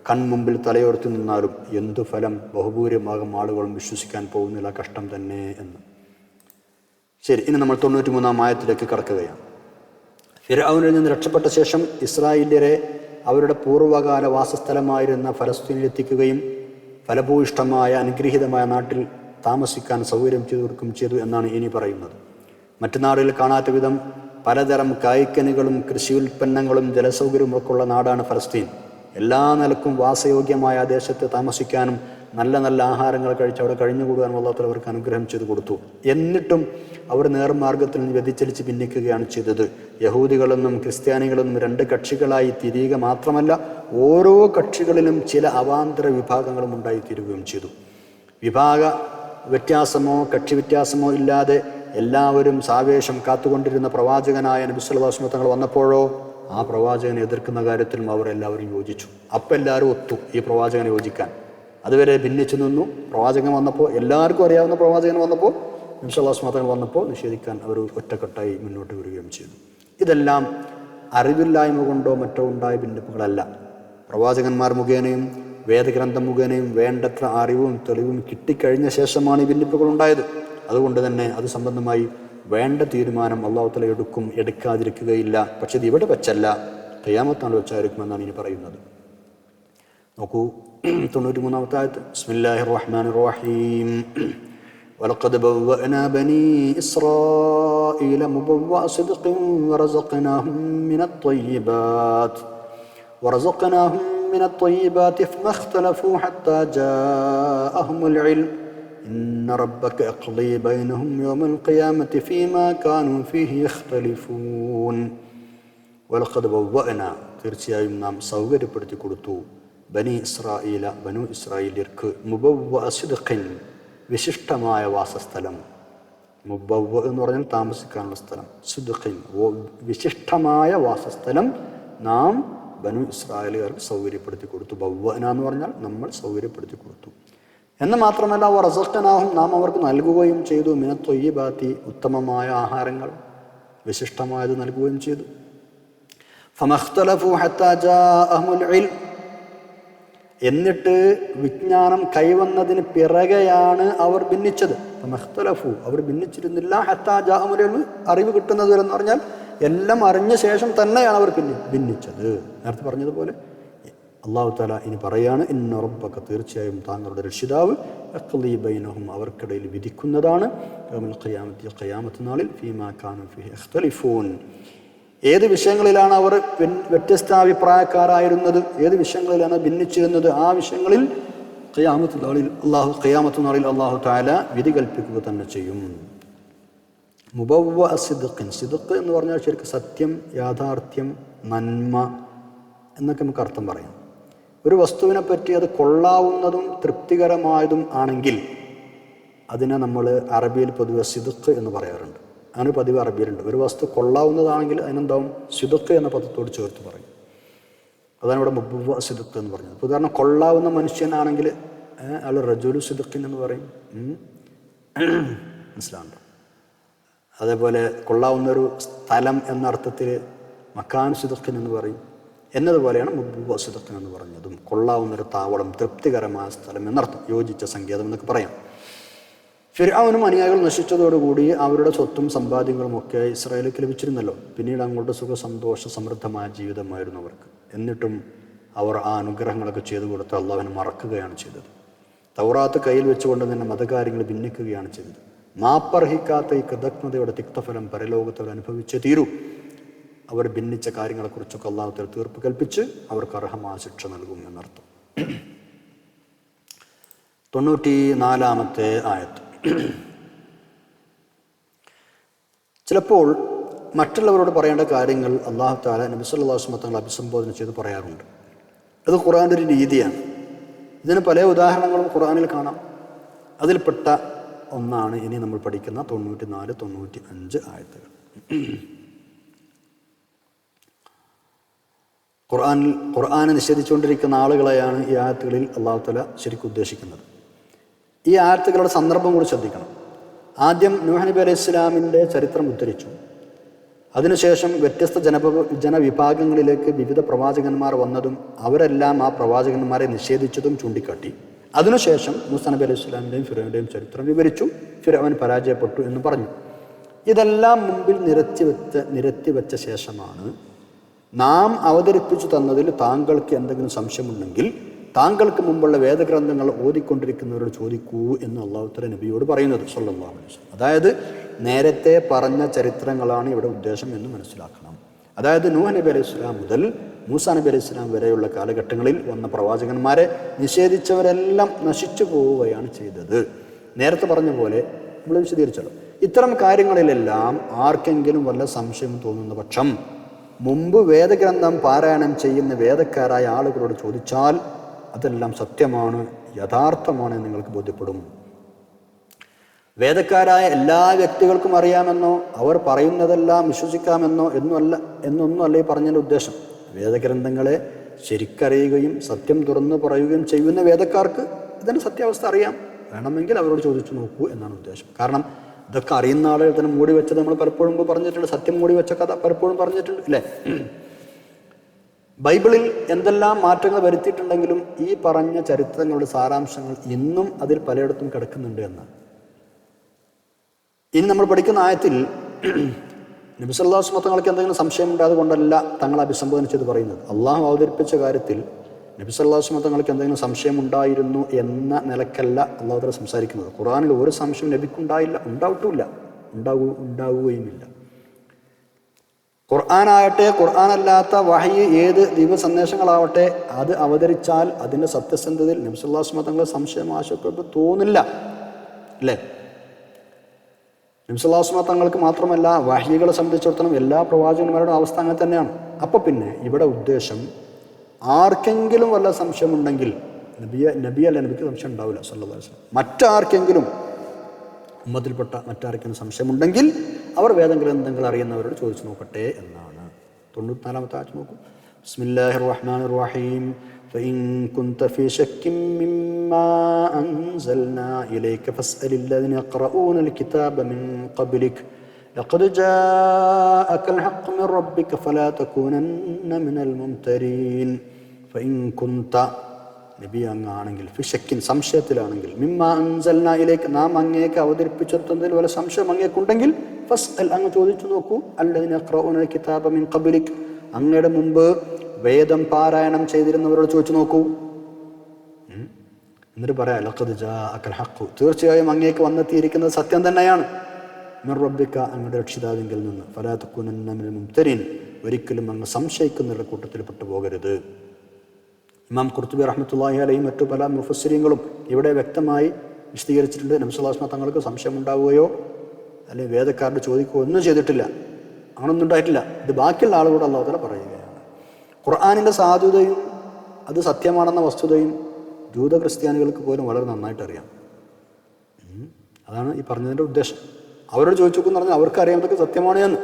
കൺമുമ്പിൽ തലയോർത്തി നിന്നാലും എന്തു ഫലം ബഹുഭൂരിഭാഗം ആളുകളും വിശ്വസിക്കാൻ പോകുന്നില്ല, കഷ്ടം തന്നെ എന്ന്. ശരി, ഇനി നമ്മൾ 93-ാം ആയത്തിലേക്ക് കടക്കുകയാണ്. ഫിർഔനിൽ നിന്ന് രക്ഷപ്പെട്ട ശേഷം ഇസ്രായേല്യരെ അവരുടെ പൂർവ്വകാല വാസസ്ഥലമായിരുന്ന ഫലസ്തീനിലെത്തിക്കുകയും ഫലഭൂയിഷ്ടമായ അനുഗ്രഹീതമായ നാട്ടിൽ താമസിക്കാൻ സൗകര്യം ചെയ്തു കൊടുക്കുകയും ചെയ്തു എന്നാണ് ഇനി പറയുന്നത്. മറ്റു നാടുകളിൽ കാണാത്ത വിധം പലതരം കായ്ക്കനികളും കൃഷി ഉൽപ്പന്നങ്ങളും ജലസൗകര്യവും ഒക്കെ ഉള്ള നാടാണ് ഫലസ്തീൻ. എല്ലാ നിലക്കും വാസയോഗ്യമായ ആ ദേശത്ത് താമസിക്കാനും നല്ല നല്ല ആഹാരങ്ങൾ കഴിച്ച് അവിടെ കഴിഞ്ഞുകൂടാനും അല്ലാഹു തആല അവർക്ക് അനുഗ്രഹം ചെയ്തു കൊടുത്തു. എന്നിട്ടും അവർ നേർമാർഗത്തിൽ നിന്ന് വ്യതിചലിച്ച് ഭിന്നിക്കുകയാണ് ചെയ്തത്. യഹൂദികളെന്നും ക്രിസ്ത്യാനികളെന്നും 2 കക്ഷികളായി തിരിയുക മാത്രമല്ല, ഓരോ കക്ഷികളിലും ചില അവാന്തര വിഭാഗങ്ങളും ഉണ്ടായിത്തീരുകയും ചെയ്തു. വിഭാഗ വ്യത്യാസമോ കക്ഷി വ്യത്യാസമോ ഇല്ലാതെ എല്ലാവരും സാവേശം കാത്തുകൊണ്ടിരുന്ന പ്രവാചകനായ നബി സല്ലല്ലാഹു അലൈഹി വസല്ലം തങ്ങൾ വന്നപ്പോഴോ ആ പ്രവാചകനെ എതിർക്കുന്ന കാര്യത്തിലും അവർ എല്ലാവരും യോജിച്ചു. അപ്പം എല്ലാവരും ഒത്തു ഈ പ്രവാചകനെ യോജിക്കാൻ. അതുവരെ ഭിന്നിച്ചു നിന്നു. പ്രവാചകൻ വന്നപ്പോൾ, എല്ലാവർക്കും അറിയാവുന്ന പ്രവാചകൻ വന്നപ്പോൾ, നബി സല്ലല്ലാഹു അലൈഹി വസല്ലം വന്നപ്പോൾ നിഷേധിക്കാൻ അവർ ഒറ്റക്കെട്ടായി മുന്നോട്ട് വരികയും ചെയ്തു. ഇതെല്ലാം അറിവില്ലായ്മ കൊണ്ടോ മറ്റോ ഉണ്ടായ ഭിന്നിപ്പുകളല്ല. പ്രവാചകന്മാർ മുഖേനയും വേദഗ്രന്ഥം മുഖേനയും വേണ്ടത്ര അറിവും തെളിവും കിട്ടിക്കഴിഞ്ഞ ശേഷമാണ് ഈ ഭിന്നിപ്പുകൾ ഉണ്ടായത്. അതുകൊണ്ട് തന്നെ അത് സംബന്ധമായി വേണ്ട തീരുമാനം അല്ലാഹു തആല എടുക്കാതിരിക്കുകയില്ല. പക്ഷെ ഇത് ഇവിടെ വെച്ചല്ല, ഖിയാമത്താണ് വെച്ചായിരിക്കുമെന്നാണ് ഇനി പറയുന്നത്. നോക്കൂ, 93-ാമത്തെ ആയത്ത്. ബിസ്മില്ലാഹിർ റഹ്മാനിർ റഹീം. വലഖദ് ബവ്വഅനാ ബനീ ഇസ്രാഈല മുബവ്വഅ സിദ്ഖിൻ വറസഖ്നാഹും മിനത് ത്വയ്യിബാതി ഫമഖ്തലഫൂ ഹത്താ ജാഅഹുമുൽ ഇൽം ഇന്ന റബ്ബക യഖ്ളീ ബൈനഹും യൗമൽ ഖിയാമത്തി ഫീമാ കാനൂ ഫീഹി യഖ്തലിഫൂൻ. വലഖദ് ബവ്വഅനാ, തീർച്ചയായും നാം സൗകര്യപ്പെടുത്തി കൊടുത്തു, ബനി ഇസ്രായേല, ബനു ഇസ്രായേലിയർക്ക്, മുബവ്വഅ സിദ്ഖിൻ, വിശിഷ്ടമായ വാസസ്ഥലം, മുബവ്വ എന്ന് പറഞ്ഞാൽ താമസിക്കാനുള്ള സ്ഥലം, സിദ്ഖിൻ വിശിഷ്ടമായ വാസസ്ഥലം നാം ബനു ഇസ്രായേലുകാർക്ക് സൗകര്യപ്പെടുത്തി കൊടുത്തു. ബവ്വന എന്ന് പറഞ്ഞാൽ നമ്മൾ സൗകര്യപ്പെടുത്തി കൊടുത്തു എന്ന് മാത്രമല്ല, റസഖ്നാഹും നാം അവർക്ക് നൽകുകയും ചെയ്തു, മിനത്തൊയ്യിബാത്തി ഉത്തമമായ ആഹാരങ്ങൾ വിശിഷ്ടമായത് നൽകുകയും ചെയ്തു. ഫമഖ്തലഫു ഹത്താ ജാഅഹുൽ ഇൽം, എന്നിട്ട് വിജ്ഞാനം കൈവന്നതിന് പിറകെയാണ് അവർ ഭിന്നിച്ചത്. ഫമഖ്തലഫു, അവർ ഭിന്നിച്ചിരുന്നില്ല, ഹത്താ ജാഅഹുൽ ഇൽം, അറിവ് കിട്ടുന്നത് വരെ എന്ന് പറഞ്ഞാൽ എല്ലാം അറിഞ്ഞ ശേഷം തന്നെയാണ് അവർ ഭിന്നിച്ചത്. നേരത്തെ പറഞ്ഞതുപോലെ അല്ലാഹു തആല ഇനി പറയാണ്, ഇന്ന റബ്ബക, തീർച്ചയായും താങ്കളുടെ രക്ഷിതാവ്, യഖ്ളീ ബൈനഹും, അവർക്കിടയിൽ വിധിക്കുന്നതാണ്, യൗമൽ ഖിയാമത്തി, ഖിയാമത്ത് നാളിൽ, ഫീമാ കാനൂ ഫീഹി യഖ്തലിഫൂൻ, ഏത് വിഷയങ്ങളിലാണ് അവർ വ്യത്യസ്താഭിപ്രായക്കാരായിരുന്നത്, ഏത് വിഷയങ്ങളിലാണ് ഭിന്നിച്ചിരുന്നത്, ആ വിഷയങ്ങളിൽ ഖിയാമത്ത് നാളിൽ അല്ലാഹു തആല വിധി കൽപ്പിക്കുക തന്നെ ചെയ്യും. മുബവ്വ സിദ്ഖിൻ, സിദ്ഖ് എന്ന് പറഞ്ഞാൽ ശരിക്കും സത്യം, യാഥാർത്ഥ്യം, നന്മ എന്നൊക്കെ നമുക്ക് അർത്ഥം പറയാം. ഒരു വസ്തുവിനെ പറ്റി അത് കൊള്ളാവുന്നതും തൃപ്തികരമായതും ആണെങ്കിൽ അതിനെ നമ്മൾ അറബിയിൽ പൊതുവെ സിദ്ഖ് എന്ന് പറയാറുണ്ട്. അങ്ങനെ പതിവ് അറബിയിലുണ്ട്. ഒരു വസ്തു കൊള്ളാവുന്നതാണെങ്കിൽ അതിനെന്താവും, സിദ്ഖ് എന്ന പദത്തോട് ചേർത്ത് പറയും. അതാണ് ഇവിടെ മുബവ്വ സിദ്ഖ് എന്ന് പറഞ്ഞത്. ഇപ്പോൾ ഉദാഹരണം, കൊള്ളാവുന്ന മനുഷ്യനാണെങ്കിൽ അയാൾ റജുലു സിദ്ഖിൻ എന്ന് പറയും. മനസ്സിലാവുന്നുണ്ടോ? അതേപോലെ കൊള്ളാവുന്നൊരു സ്ഥലം എന്ന അർത്ഥത്തിൽ മക്കാൻ സിദ്ഖിൻ എന്ന് പറയും. എന്നതുപോലെയാണ് മുബവ്വ സിദ്ഖിൻ എന്ന് പറഞ്ഞതും. കൊള്ളാവുന്നൊരു താവളം, തൃപ്തികരമായ സ്ഥലം എന്നർത്ഥം, യോജിച്ച സങ്കേതം എന്നൊക്കെ പറയാം. ഫിർഔനും അനുയായികൾ നശിച്ചതോടുകൂടി അവരുടെ സ്വത്തും സമ്പാദ്യങ്ങളും ഒക്കെ ഇസ്രായേലിലേക്ക് ലഭിച്ചിരുന്നല്ലോ. പിന്നീട് അങ്ങോട്ട് സുഖസന്തോഷ സമൃദ്ധമായ ജീവിതമായിരുന്നു അവർക്ക്. എന്നിട്ടും അവർ ആ അനുഗ്രഹങ്ങളൊക്കെ ചെയ്തു കൊടുത്ത് അള്ളാഹുവിനെ മറക്കുകയാണ് ചെയ്തത്. തൗറാത്ത് കയ്യിൽ വെച്ചുകൊണ്ട് തന്നെ മതകാര്യങ്ങൾ ഭിന്നിക്കുകയാണ് ചെയ്തത്. മാപ്പർഹിക്കാത്ത ഈ കൃതജ്ഞതയുടെ തിക്തഫലം പരലോകത്തവർ അനുഭവിച്ചേ തീരൂ. അവർ ഭിന്നിച്ച കാര്യങ്ങളെക്കുറിച്ചൊക്കെ അള്ളാഹു തആല തീർപ്പ് കൽപ്പിച്ച് അവർക്ക് അർഹമായ ശിക്ഷ നൽകും എന്നർത്ഥം. 94-ാമത്തെ ആയത്ത്. ചിലപ്പോൾ മറ്റുള്ളവരോട് പറയേണ്ട കാര്യങ്ങൾ അള്ളാഹു തആല നബി സല്ലല്ലാഹു അലൈഹി വസല്ലം തങ്ങൾ അഭിസംബോധന ചെയ്ത് പറയാറുണ്ട്. അത് ഖുർആൻ്റെ ഒരു രീതിയാണ്. ഇതിന് പല ഉദാഹരണങ്ങളും ഖുർആനിൽ കാണാം. അതിൽപ്പെട്ട ഒന്നാണ് ഇനി നമ്മൾ പഠിക്കുന്ന 94-95 ആയത്തുകൾ. ഖുർആനെ നിഷേധിച്ചുകൊണ്ടിരിക്കുന്ന ആളുകളെയാണ് ഈ ആയത്തുകളിൽ അള്ളാഹു തആല ശരിക്കും ഉദ്ദേശിക്കുന്നത്. ഈ ആയത്തുകളുടെ സന്ദർഭം കൂടി ശ്രദ്ധിക്കണം. ആദ്യം നൂഹ് നബി അലൈഹി ഇസ്ലാമിൻ്റെ ചരിത്രം ഉദ്ധരിച്ചു. അതിനുശേഷം വ്യത്യസ്ത ജനവിഭാഗങ്ങളിലേക്ക് വിവിധ പ്രവാചകന്മാർ വന്നതും അവരെല്ലാം ആ പ്രവാചകന്മാരെ നിഷേധിച്ചതും ചൂണ്ടിക്കാട്ടി. അതിനുശേഷം മൂസാ നബി അലൈഹി ഇസ്ലാമിൻ്റെയും ഫിർഔൻ്റെയും ചരിത്രം വിവരിച്ചു. ഫിർഔൻ പരാജയപ്പെട്ടു എന്ന് പറഞ്ഞു. ഇതെല്ലാം മുമ്പിൽ നിരത്തിവെച്ച ശേഷമാണ് നാം അവതരിപ്പിച്ചു തന്നതിൽ താങ്കൾക്ക് എന്തെങ്കിലും സംശയമുണ്ടെങ്കിൽ താങ്കൾക്ക് മുമ്പുള്ള വേദഗ്രന്ഥങ്ങൾ ഓതിക്കൊണ്ടിരിക്കുന്നവരോട് ചോദിക്കൂ എന്ന് അല്ലാഹു തആല നബിയോട് പറയുന്നത് സ്വല്ലല്ലാഹു അലൈഹി വസല്ലം. അതായത് നേരത്തെ പറഞ്ഞ ചരിത്രങ്ങളാണ് ഇവിടെ ഉദ്ദേശം എന്ന് മനസ്സിലാക്കണം. അതായത് നൂഹ് നബി അലൈഹി സ്വലാം മുതൽ മൂസാ നബി അലൈഹി സ്വലാം വരെയുള്ള കാലഘട്ടങ്ങളിൽ വന്ന പ്രവാചകന്മാരെ നിഷേധിച്ചവരെല്ലാം നശിച്ചു പോവുകയാണ് ചെയ്തത്. നേരത്തെ പറഞ്ഞ പോലെ നമ്മൾ വിശദീകരിച്ചല്ലോ. ഇത്തരം കാര്യങ്ങളിലെല്ലാം ആർക്കെങ്കിലും വല്ല സംശയം തോന്നുന്ന പക്ഷം മുമ്പ് വേദഗ്രന്ഥം പാരായണം ചെയ്യുന്ന വേദക്കാരായ ആളുകളോട് ചോദിച്ചാൽ അതെല്ലാം സത്യമാണ്, യഥാർത്ഥമാണ് എന്ന് നിങ്ങൾക്ക് ബോധ്യപ്പെടും. വേദക്കാരായ എല്ലാ വ്യക്തികൾക്കും അറിയാമെന്നോ അവർ പറയുന്നതെല്ലാം വിശ്വസിക്കാമെന്നോ എന്നൊന്നുമല്ല ഈ പറഞ്ഞതിൻ്റെ ഉദ്ദേശം. വേദഗ്രന്ഥങ്ങളെ ശരിക്കറിയുകയും സത്യം തുറന്നു പറയുകയും ചെയ്യുന്ന വേദക്കാർക്ക് ഇതിൻ്റെ സത്യാവസ്ഥ അറിയാം. വേണമെങ്കിൽ അവരോട് ചോദിച്ചു നോക്കൂ എന്നാണ് ഉദ്ദേശം. കാരണം ഇതൊക്കെ അറിയുന്ന ആളുകൾ തന്നെ മൂടി വെച്ചത് നമ്മൾ പലപ്പോഴും പറഞ്ഞിട്ടുണ്ട്. സത്യം മൂടി വെച്ച കഥ പലപ്പോഴും പറഞ്ഞിട്ടുണ്ട്, അല്ലേ? ബൈബിളിൽ എന്തെല്ലാം മാറ്റങ്ങൾ വരുത്തിയിട്ടുണ്ടെങ്കിലും ഈ പറഞ്ഞ ചരിത്രങ്ങളുടെ സാരാംശങ്ങൾ ഇന്നും അതിൽ പലയിടത്തും കിടക്കുന്നുണ്ട് എന്നാണ്. ഇനി നമ്മൾ പഠിക്കുന്ന ആയത്തിൽ നബി സല്ലല്ലാഹു അലൈഹി വസല്ലം തങ്ങൾക്ക് എന്തെങ്കിലും സംശയം ഉണ്ടായത് കൊണ്ടല്ല തങ്ങൾ അഭിസംബോധന ചെയ്ത് പറയുന്നത്. അള്ളാഹു അവതരിപ്പിച്ച കാര്യത്തിൽ നബി സല്ലല്ലാഹു അലൈഹി വസല്ലം തങ്ങൾക്ക് എന്തെങ്കിലും സംശയം ഉണ്ടായിരുന്നു എന്ന നിലക്കല്ല അള്ളാഹു തആല സംസാരിക്കുന്നത്. ഖുർആനിൽ ഒരു സംശയം നബിക്കുണ്ടായില്ല, ഉണ്ടാവുകയുമില്ല. ഖുർആനാകട്ടെ ഖുർആനല്ലാത്ത വഹയ് ഏത് ദിവ്യ സന്ദേശങ്ങളാവട്ടെ അത് അവതരിച്ചാൽ അതിൻ്റെ സത്യസന്ധതയിൽ നബി സല്ലല്ലാഹു അലൈഹി വസല്ലം തങ്ങൾ സംശയം ആശയപ്പെട്ടു തോന്നില്ല, അല്ലേ? നബി സല്ലല്ലാഹു അലൈഹി വസല്ലം തങ്ങൾക്ക് മാത്രമല്ല വഹ്യികളെ സംബന്ധിച്ചിടത്തോളം എല്ലാ പ്രവാചകന്മാരുടെ അവസ്ഥ അങ്ങനെ തന്നെയാണ്. അപ്പം പിന്നെ ഇവിടെ ഉദ്ദേശം ആർക്കെങ്കിലും വല്ല സംശയമുണ്ടെങ്കിൽ നബിക്ക് സംശയം ഉണ്ടാവില്ല സല്ലല്ലാഹു അലൈഹി വസല്ലം. മറ്റാർക്കെങ്കിലും ഉമ്മത്തിൽപ്പെട്ട മറ്റാർക്കെങ്കിലും സംശയമുണ്ടെങ്കിൽ അവർ വേദഗ്രന്ഥങ്ങൾ അറിയുന്നവരോട് ചോദിച്ചു നോക്കട്ടെ എന്നാണ്. 94-ാമത്തെ ആയത്ത് നോക്കൂ. ബിസ്മില്ലാഹിർ റഹ്മാനിർ റഹീം. فإن كنت في شك مما أنزلنا إليك فاسأل الذين يقرؤون الكتاب من قبلك لقد جاءك الحق من ربك فلا تكونن من الممترين. فإن كنت നബി അങ്ങാണെങ്കിൽ ഫിഷക്കിൻ സംശയത്തിലാണെങ്കിൽ മിമ്മ അൻസൽന ഇലൈക നാം അങ്ങേക്ക് അവതരിപ്പിച്ചെടുത്തതിൽ വല്ല സംശയം അങ്ങേക്കുണ്ടെങ്കിൽ ഫസ്അൽ അങ്ങ് ചോദിച്ചു നോക്കൂ അല്ലദീന യഖ്റഊന കിതാബ മിൻ ഖബ്ലിക് അങ്ങയുടെ മുമ്പ് വേദം പാരായണം ചെയ്തിരുന്നവരോട് ചോദിച്ചു നോക്കൂ. എന്നിട്ട് പറയാം ലഖദ് ജാഅകൽ ഹഖ് തീർച്ചയായും അങ്ങേക്ക് വന്നെത്തിയിരിക്കുന്നത് സത്യം തന്നെയാണ്. മിർ റബ്ബിക അങ്ങയുടെ രക്ഷിതാവിങ്കിൽ നിന്ന് ഫലാ തകൂനന്ന മിനൽ മുംതരീൻ ഒരിക്കലും അങ്ങ് സംശയിക്കുന്നവരുടെ കൂട്ടത്തിൽ പെട്ടു പോകരുത്. ഇമാം ഖുർത്തുബി റഹ്മത്തുള്ളാഹി അലൈഹി മറ്റു പല മുഫസ്സിരീങ്ങളും ഇവിടെ വ്യക്തമായി വിശദീകരിച്ചിട്ടുണ്ട്. നബി സല്ലല്ലാഹു അലൈഹി വസല്ലം തങ്ങൾക്ക് സംശയം ഉണ്ടാവുകയോ അല്ലെങ്കിൽ വേദക്കാരോട് ചോദിക്കുകയോ ഒന്നും ചെയ്തിട്ടില്ല, അങ്ങനൊന്നും ഉണ്ടായിട്ടില്ല. ഇത് ബാക്കിയുള്ള ആളുകളോട് അല്ലാഹു തആല പറയുകയാണ്. ഖുർആനിൻ്റെ സാധുതയും അത് സത്യമാണെന്ന വസ്തുതയും ജൂത ക്രിസ്ത്യാനികൾക്ക് പോലും വളരെ നന്നായിട്ട് അറിയാം. അതാണ് ഈ പറഞ്ഞതിൻ്റെ ഉദ്ദേശം. അവരോട് ചോദിച്ചു നോക്കുമെന്ന് പറഞ്ഞാൽ അവർക്കറിയാം ഇതൊക്കെ സത്യമാണ് എന്ന്.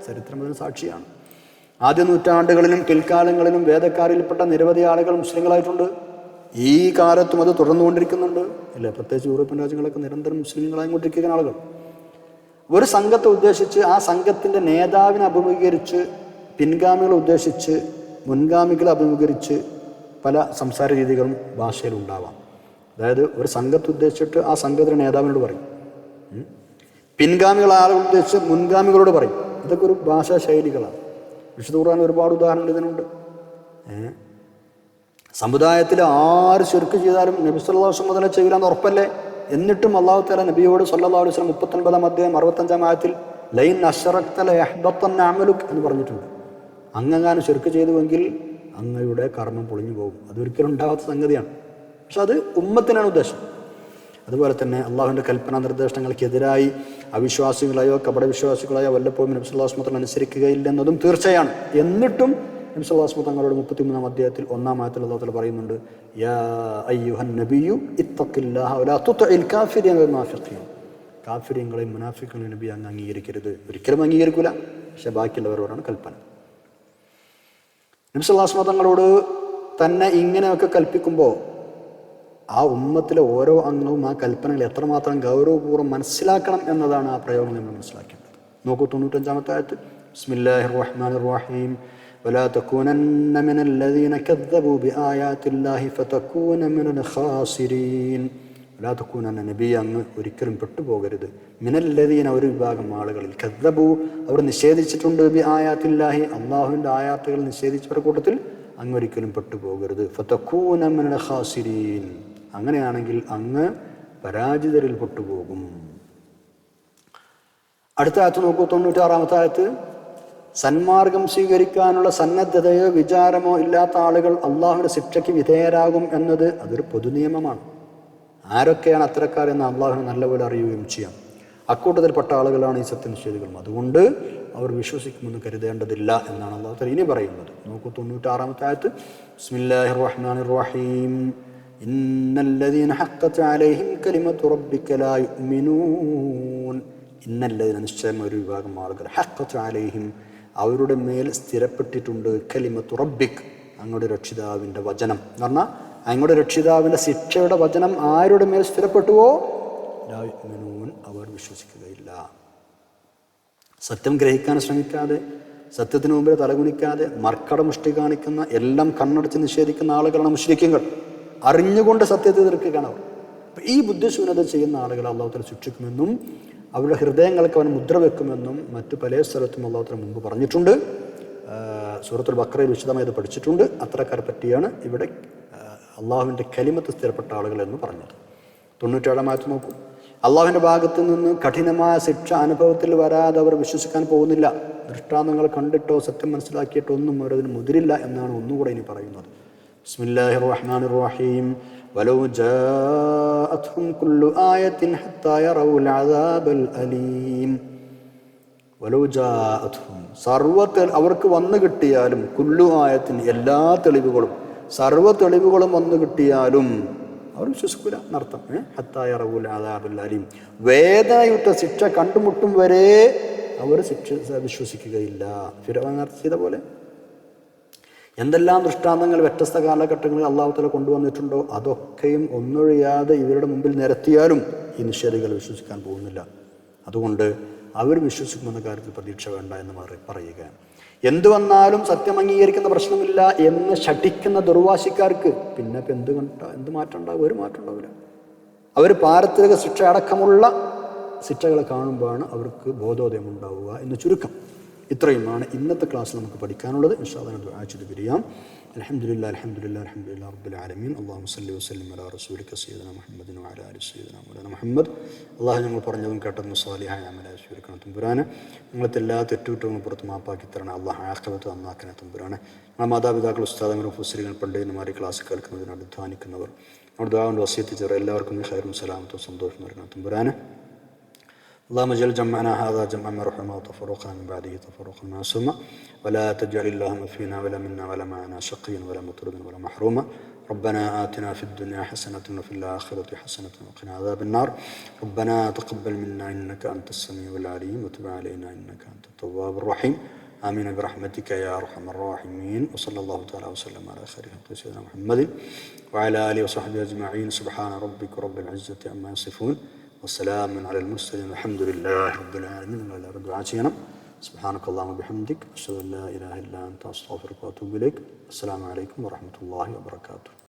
ചരിത്രം അതിന് സാക്ഷിയാണ്. ആദ്യ നൂറ്റാണ്ടുകളിലും പിൽക്കാലങ്ങളിലും വേദക്കാരിൽപ്പെട്ട നിരവധി ആളുകൾ മുസ്ലിങ്ങളായിട്ടുണ്ട്. ഈ കാലത്തും അത് തുടർന്നുകൊണ്ടിരിക്കുന്നുണ്ട്. ഇല്ല, പ്രത്യേകിച്ച് യൂറോപ്യൻ രാജ്യങ്ങളൊക്കെ നിരന്തരം മുസ്ലിങ്ങളായിക്കൊണ്ടിരിക്കുന്ന ആളുകൾ. ഒരു സംഘത്തെ ഉദ്ദേശിച്ച് ആ സംഘത്തിൻ്റെ നേതാവിനെ അഭിമുഖീകരിച്ച് പിൻഗാമികളെ ഉദ്ദേശിച്ച് മുൻഗാമികളെ അഭിമുഖീകരിച്ച് പല സംസാര രീതികളും ഭാഷയിലുണ്ടാവാം. അതായത് ഒരു സംഘത്തെ ഉദ്ദേശിച്ചിട്ട് ആ സംഘത്തിൻ്റെ നേതാവിനോട് പറയും, പിൻഗാമികൾ ആളുകൾ ഉദ്ദേശിച്ച് മുൻഗാമികളോട് പറയും. ഇതൊക്കെ ഒരു ഭാഷാ ശൈലികളാണ്. വിശുദ്ധ ഖുർആനിൽ ഒരുപാട് ഉദാഹരണങ്ങൾ ഇതിനുണ്ട്. സമുദായത്തിൽ ആര് ശിർക്ക് ചെയ്താലും നബി സല്ലല്ലാഹു അലൈഹി വസല്ലം ചെയ്യില്ലാന്ന് ഉറപ്പല്ലേ? എന്നിട്ടും അല്ലാഹു തആല നബിയോട് സല്ലല്ലാഹു അലൈഹി വസല്ലം 39-ാം അധ്യായം 65-ാം ആയത്തിൽ ലൈൻ അശ്റക്ത ലയഹ്ബത്തന്ന അമലുക് എന്ന് പറഞ്ഞിട്ടുണ്ട്. അങ്ങാനും ശിർക്ക് ചെയ്തുവെങ്കിൽ അങ്ങയുടെ കർമ്മം പൊളിഞ്ഞു പോകും. അതൊരിക്കലും ഉണ്ടാകാത്ത സംഗതിയാണ്. പക്ഷെ അത് ഉമ്മത്തിനാണ് ഉദ്ദേശം. അതുപോലെ തന്നെ അള്ളാഹുവിൻ്റെ കൽപ്പനാ നിർദ്ദേശങ്ങൾക്കെതിരായി അവിശ്വാസികളായോ കപടവിശ്വാസികളായോ വല്ലപ്പോഴും നബി സല്ലല്ലാഹു അലൈഹി വസല്ലം അനുസരിക്കുകയില്ലെന്നതും തീർച്ചയാണ്. എന്നിട്ടും നബി സല്ലല്ലാഹു അലൈഹി വസല്ലം തങ്ങളോട് 33-ാം അധ്യായത്തിൽ 1-ാം ആയത്തിൽ അല്ലാഹു തആല പറയുന്നുണ്ട്, യാ അയ്യുഹൻ നബിയ്യു ഇത്തഖില്ലാഹ വലാ തുതിഇൽ കാഫിരീന വൽ മുനാഫിഖീൻ. കാഫിരീങ്ങളെയും മുനാഫിഖുകളെയും നബി അങ്ങ് അംഗീകരിക്കരുത്. ഒരിക്കലും അംഗീകരിക്കില്ല. പക്ഷെ ബാക്കിയുള്ളവരോടാണ് കൽപ്പന. നബി സല്ലല്ലാഹു അലൈഹി വസല്ലം തങ്ങളോട് തന്നെ ഇങ്ങനെയൊക്കെ കൽപ്പിക്കുമ്പോൾ ആ ഉമ്മത്തിലെ ഓരോ അംഗവും ആ കൽപ്പനകൾ എത്രമാത്രം ഗൗരവപൂർവ്വം മനസ്സിലാക്കണം എന്നതാണ് ആ പ്രയോഗം നമ്മൾ മനസ്സിലാക്കേണ്ടത്. നോക്കൂ 95-ാമത്തെ ആയത്ത്. ബിസ്മില്ലാഹിർ റഹ്മാനിർ റഹീം. വലാ തകൂനന്ന മിനല്ലദീന കദ്ദബൂ ബിആയാത്തില്ലാഹി ഫതകൂന മിനൽ ഖാസിരീൻ. വലാ തകൂനന്ന നബി അങ്ങ് ഒരിക്കലും പെട്ടുപോകരുത്. മിനല്ലദീന ഒരു വിഭാഗം ആളുകളിൽ കദ്ദബൂ അവർ നിഷേധിച്ചിട്ടുണ്ട് ബിആയാത്തില്ലാഹി അല്ലാഹുവിൻ്റെ ആയാത്തുകൾ നിഷേധിച്ചവരുടെ കൂട്ടത്തിൽ അങ്ങ് ഒരിക്കലും പെട്ടുപോകരുത്. ഫതകൂന മിനൽ ഖാസിരീൻ. അങ്ങനെയാണെങ്കിൽ അങ്ങ് പരാജിതരിൽ പെട്ടുപോകും. അടുത്ത ആയത്ത് നോക്കൂ 96-ാമത്തെ ആയത്ത്. സന്മാർഗം സ്വീകരിക്കാനുള്ള സന്നദ്ധതയോ വിചാരമോ ഇല്ലാത്ത ആളുകൾ അള്ളാഹുവിൻ്റെ ശിക്ഷയ്ക്ക് വിധേയരാകും എന്നത് അതൊരു പൊതുനിയമമാണ്. ആരൊക്കെയാണ് അത്തരക്കാരെന്ന് അള്ളാഹുവിനെ നല്ലപോലെ അറിയുകയും ചെയ്യാം. അക്കൂട്ടത്തിൽപ്പെട്ട ആളുകളാണ് ഈ സത്യനിഷേധികളും. അതുകൊണ്ട് അവർ വിശ്വസിക്കുമെന്ന് കരുതേണ്ടതില്ല എന്നാണ് അള്ളാഹു തആല ഇനി പറയുന്നത്. നോക്കൂ 96-ാമത്തെ ആയത്ത്. ബിസ്മില്ലാഹിർ റഹ്മാനിർ റഹീം. ഇന്നല്ലദീന ഹഖ്ഖത് അലൈഹിം കലിമതു റബ്ബിക ലാ യുഅ്മിനൂൻ. ഇന്നല്ലദീന നിശ്ചയം ഒരു വിഭാഗം ആളുകൾ ഹഖ്ഖത് അലൈഹിം അവരുടെ മേൽ സ്ഥിരപ്പെട്ടിട്ടുണ്ട് കലിമതു റബ്ബിക് അങ്ങയുടെ രക്ഷിതാവിൻ്റെ വചനം എന്ന് പറഞ്ഞാൽ അങ്ങയുടെ രക്ഷിതാവിൻ്റെ ശിക്ഷയുടെ വചനം ആരുടെ മേൽ സ്ഥിരപ്പെട്ടുവോ ലാ യുഅ്മിനൂൻ അവർ വിശ്വസിക്കുകയില്ല. സത്യം ഗ്രഹിക്കാൻ ശ്രമിക്കാതെ സത്യത്തിന് മുമ്പിൽ തലകുനിക്കാതെ മർക്കടമുഷ്ടി കാണിക്കുന്ന എല്ലാം കണ്ണടച്ച് നിഷേധിക്കുന്ന ആളുകളാണ് മുശ്രിക്കുകൾ. അറിഞ്ഞുകൊണ്ട് സത്യത്തെ എതിർക്കുകയാണ് അവർ. അപ്പം ഈ ബുദ്ധിശൂന്യത ചെയ്യുന്ന ആളുകളെ അല്ലാഹു തആല ശിക്ഷിക്കുമെന്നും അവരുടെ ഹൃദയങ്ങൾക്ക് അവൻ മുദ്ര വെക്കുമെന്നും മറ്റു പല സ്ഥലത്തും അല്ലാഹു തആല മുമ്പ് പറഞ്ഞിട്ടുണ്ട്. സൂറത്തുൽ ബഖറയിൽ വിശദമായി ഇത് പഠിച്ചിട്ടുണ്ട്. അത്തരക്കാരെ പറ്റിയാണ് ഇവിടെ അള്ളാഹുവിൻ്റെ കലിമത്ത് സ്ഥിരപ്പെട്ട ആളുകൾ എന്ന് പറഞ്ഞത്. 97-ാം ആയത്ത് നോക്കൂ. അള്ളാഹുവിൻ്റെ ഭാഗത്തു നിന്ന് കഠിനമായ ശിക്ഷ അനുഭവത്തിൽ വരാതെ അവർ വിശ്വസിക്കാൻ പോകുന്നില്ല. ദൃഷ്ടാന്തങ്ങൾ കണ്ടിട്ടോ സത്യം മനസ്സിലാക്കിയിട്ടോ ഒന്നും അവരതിന് മുതിരില്ല എന്നാണ് ഒന്നുകൂടെ ഇനി പറയുന്നത്. ബിസ്മില്ലാഹിർ റഹ്മാനിർ റഹീം. വലൗ ജാഅത്ഹും കുല്ലു ആയത്തിൻ ഹത്താ യറൗൽ അദാബൽ അലീം. വലൗ ജാഅത്ഹും അവർക്ക് വന്നു കിട്ടിയാലും കുല്ലു ആയത്തിൻ എല്ലാ തെളിവുകളും സർവ്വ തെളിവുകളും വന്നു കിട്ടിയാലും അവർ വിശ്വസിക്കൂല എന്നർത്ഥം. ഹത്താ യറവുൽ അദാബുൽ അലീം, വേദനയുറ്റ ശിക്ഷ കണ്ടുമുട്ടും വരെ അവർ വിശ്വസിക്കുകയില്ല. ഫിർഔൻ ചെയ്ത പോലെ എന്തെല്ലാം ദൃഷ്ടാന്തങ്ങൾ വ്യത്യസ്ത കാലഘട്ടങ്ങളിൽ അള്ളാഹു തആല കൊണ്ടുവന്നിട്ടുണ്ടോ അതൊക്കെയും ഒന്നൊഴിയാതെ ഇവരുടെ മുമ്പിൽ നിരത്തിയാലും ഈ നിഷേധികൾ വിശ്വസിക്കാൻ പോകുന്നില്ല. അതുകൊണ്ട് അവർ വിശ്വസിക്കുമെന്ന കാര്യത്തിൽ പ്രതീക്ഷ വേണ്ട എന്ന് പറയുകയാണ്. എന്തു വന്നാലും സത്യം അംഗീകരിക്കുന്ന പ്രശ്നമില്ല എന്ന് ശഠിക്കുന്ന ദുർവാശിക്കാർക്ക് പിന്നെ ഇപ്പം എന്ത് മാറ്റം ഉണ്ടാവും? ഒരു മാറ്റം ഉണ്ടാവില്ല. അവർ പാരത്രിക ശിക്ഷ അടക്കമുള്ള ശിക്ഷകളെ കാണുമ്പോഴാണ് അവർക്ക് ബോധോദയം ഉണ്ടാവുക എന്ന് ചുരുക്കം. ഇത്രയുമാണ് ഇന്നത്തെ ക്ലാസ്സിൽ നമുക്ക് പഠിക്കാനുള്ളത്. ഇൻഷാ അല്ലാഹ് ദുആ ചെയ്ത് പിരിയാം. അൽഹംദുലില്ലാഹി റബ്ബിൽ ആലമീൻ. അല്ലാഹുമ്മ സ്വല്ലി വസല്ലിം അലാ റസൂലിക സയ്യിദിനാ മുഹമ്മദിൻ വഅലാ ആലി സയ്യിദിനാ മൗലാനാ മുഹമ്മദ്. അല്ലാഹു ഞങ്ങൾ പറഞ്ഞതും കേട്ടതും സ്വാലിഹായ അമലായി സ്വീകരിക്കണം തമ്പുരാനെ. ഞങ്ങളത്തെ എല്ലാ തെറ്റുകുറ്റങ്ങളും പുറത്ത് മാപ്പാക്കി തരണം. അല്ലാഹു ആഖിബത്ത് നന്നാക്കണേ തമ്പുരാനെ. നമ്മുടെ മാതാപിതാക്കൾ, ഉസ്താദുമാർ, മുഫസ്സിറുകൾ, പണ്ഡിതന്മാർ, ക്ലാസ് കേൾക്കുന്നതിന് അധ്വാനിക്കുന്നവർ, നമ്മുടെ ദുആ കൊണ്ട് വസിയത്ത് ചെയ്ത എല്ലാവർക്കും ഖൈറും സലാമത്തും സന്തോഷം നൽകണം തമ്പുരാനെ. اللهم اجعل جمعنا هذا جمعا مرحوما وتفرقنا من بعده تفرقا معصوما ولا تجعل اللهم فينا ولا منا ولا معنا شقيا ولا مطردا ولا محروما. ربنا آتنا في الدنيا حسنة وفي الآخرة حسنة وقنا عذاب النار. ربنا تقبل منا إنك أنت السميع العليم وتب علينا إنك أنت التواب الرحيم. آمين برحمتك يا أرحم الراحمين. وصلى الله تعالى وسلم على خير خلق سيدنا محمد وعلى آله وصحبه أجمعين. سبحان ربك رب العزة عما يصفون وسلام على المرسلين والحمد لله رب العالمين. ولا دعاء ചെയ്യണം. سبحانك اللهم وبحمدك أشهد أن لا إله إلا أنت أستغفرك وأتوب إليك. السلام عليكم ورحمة الله وبركاته.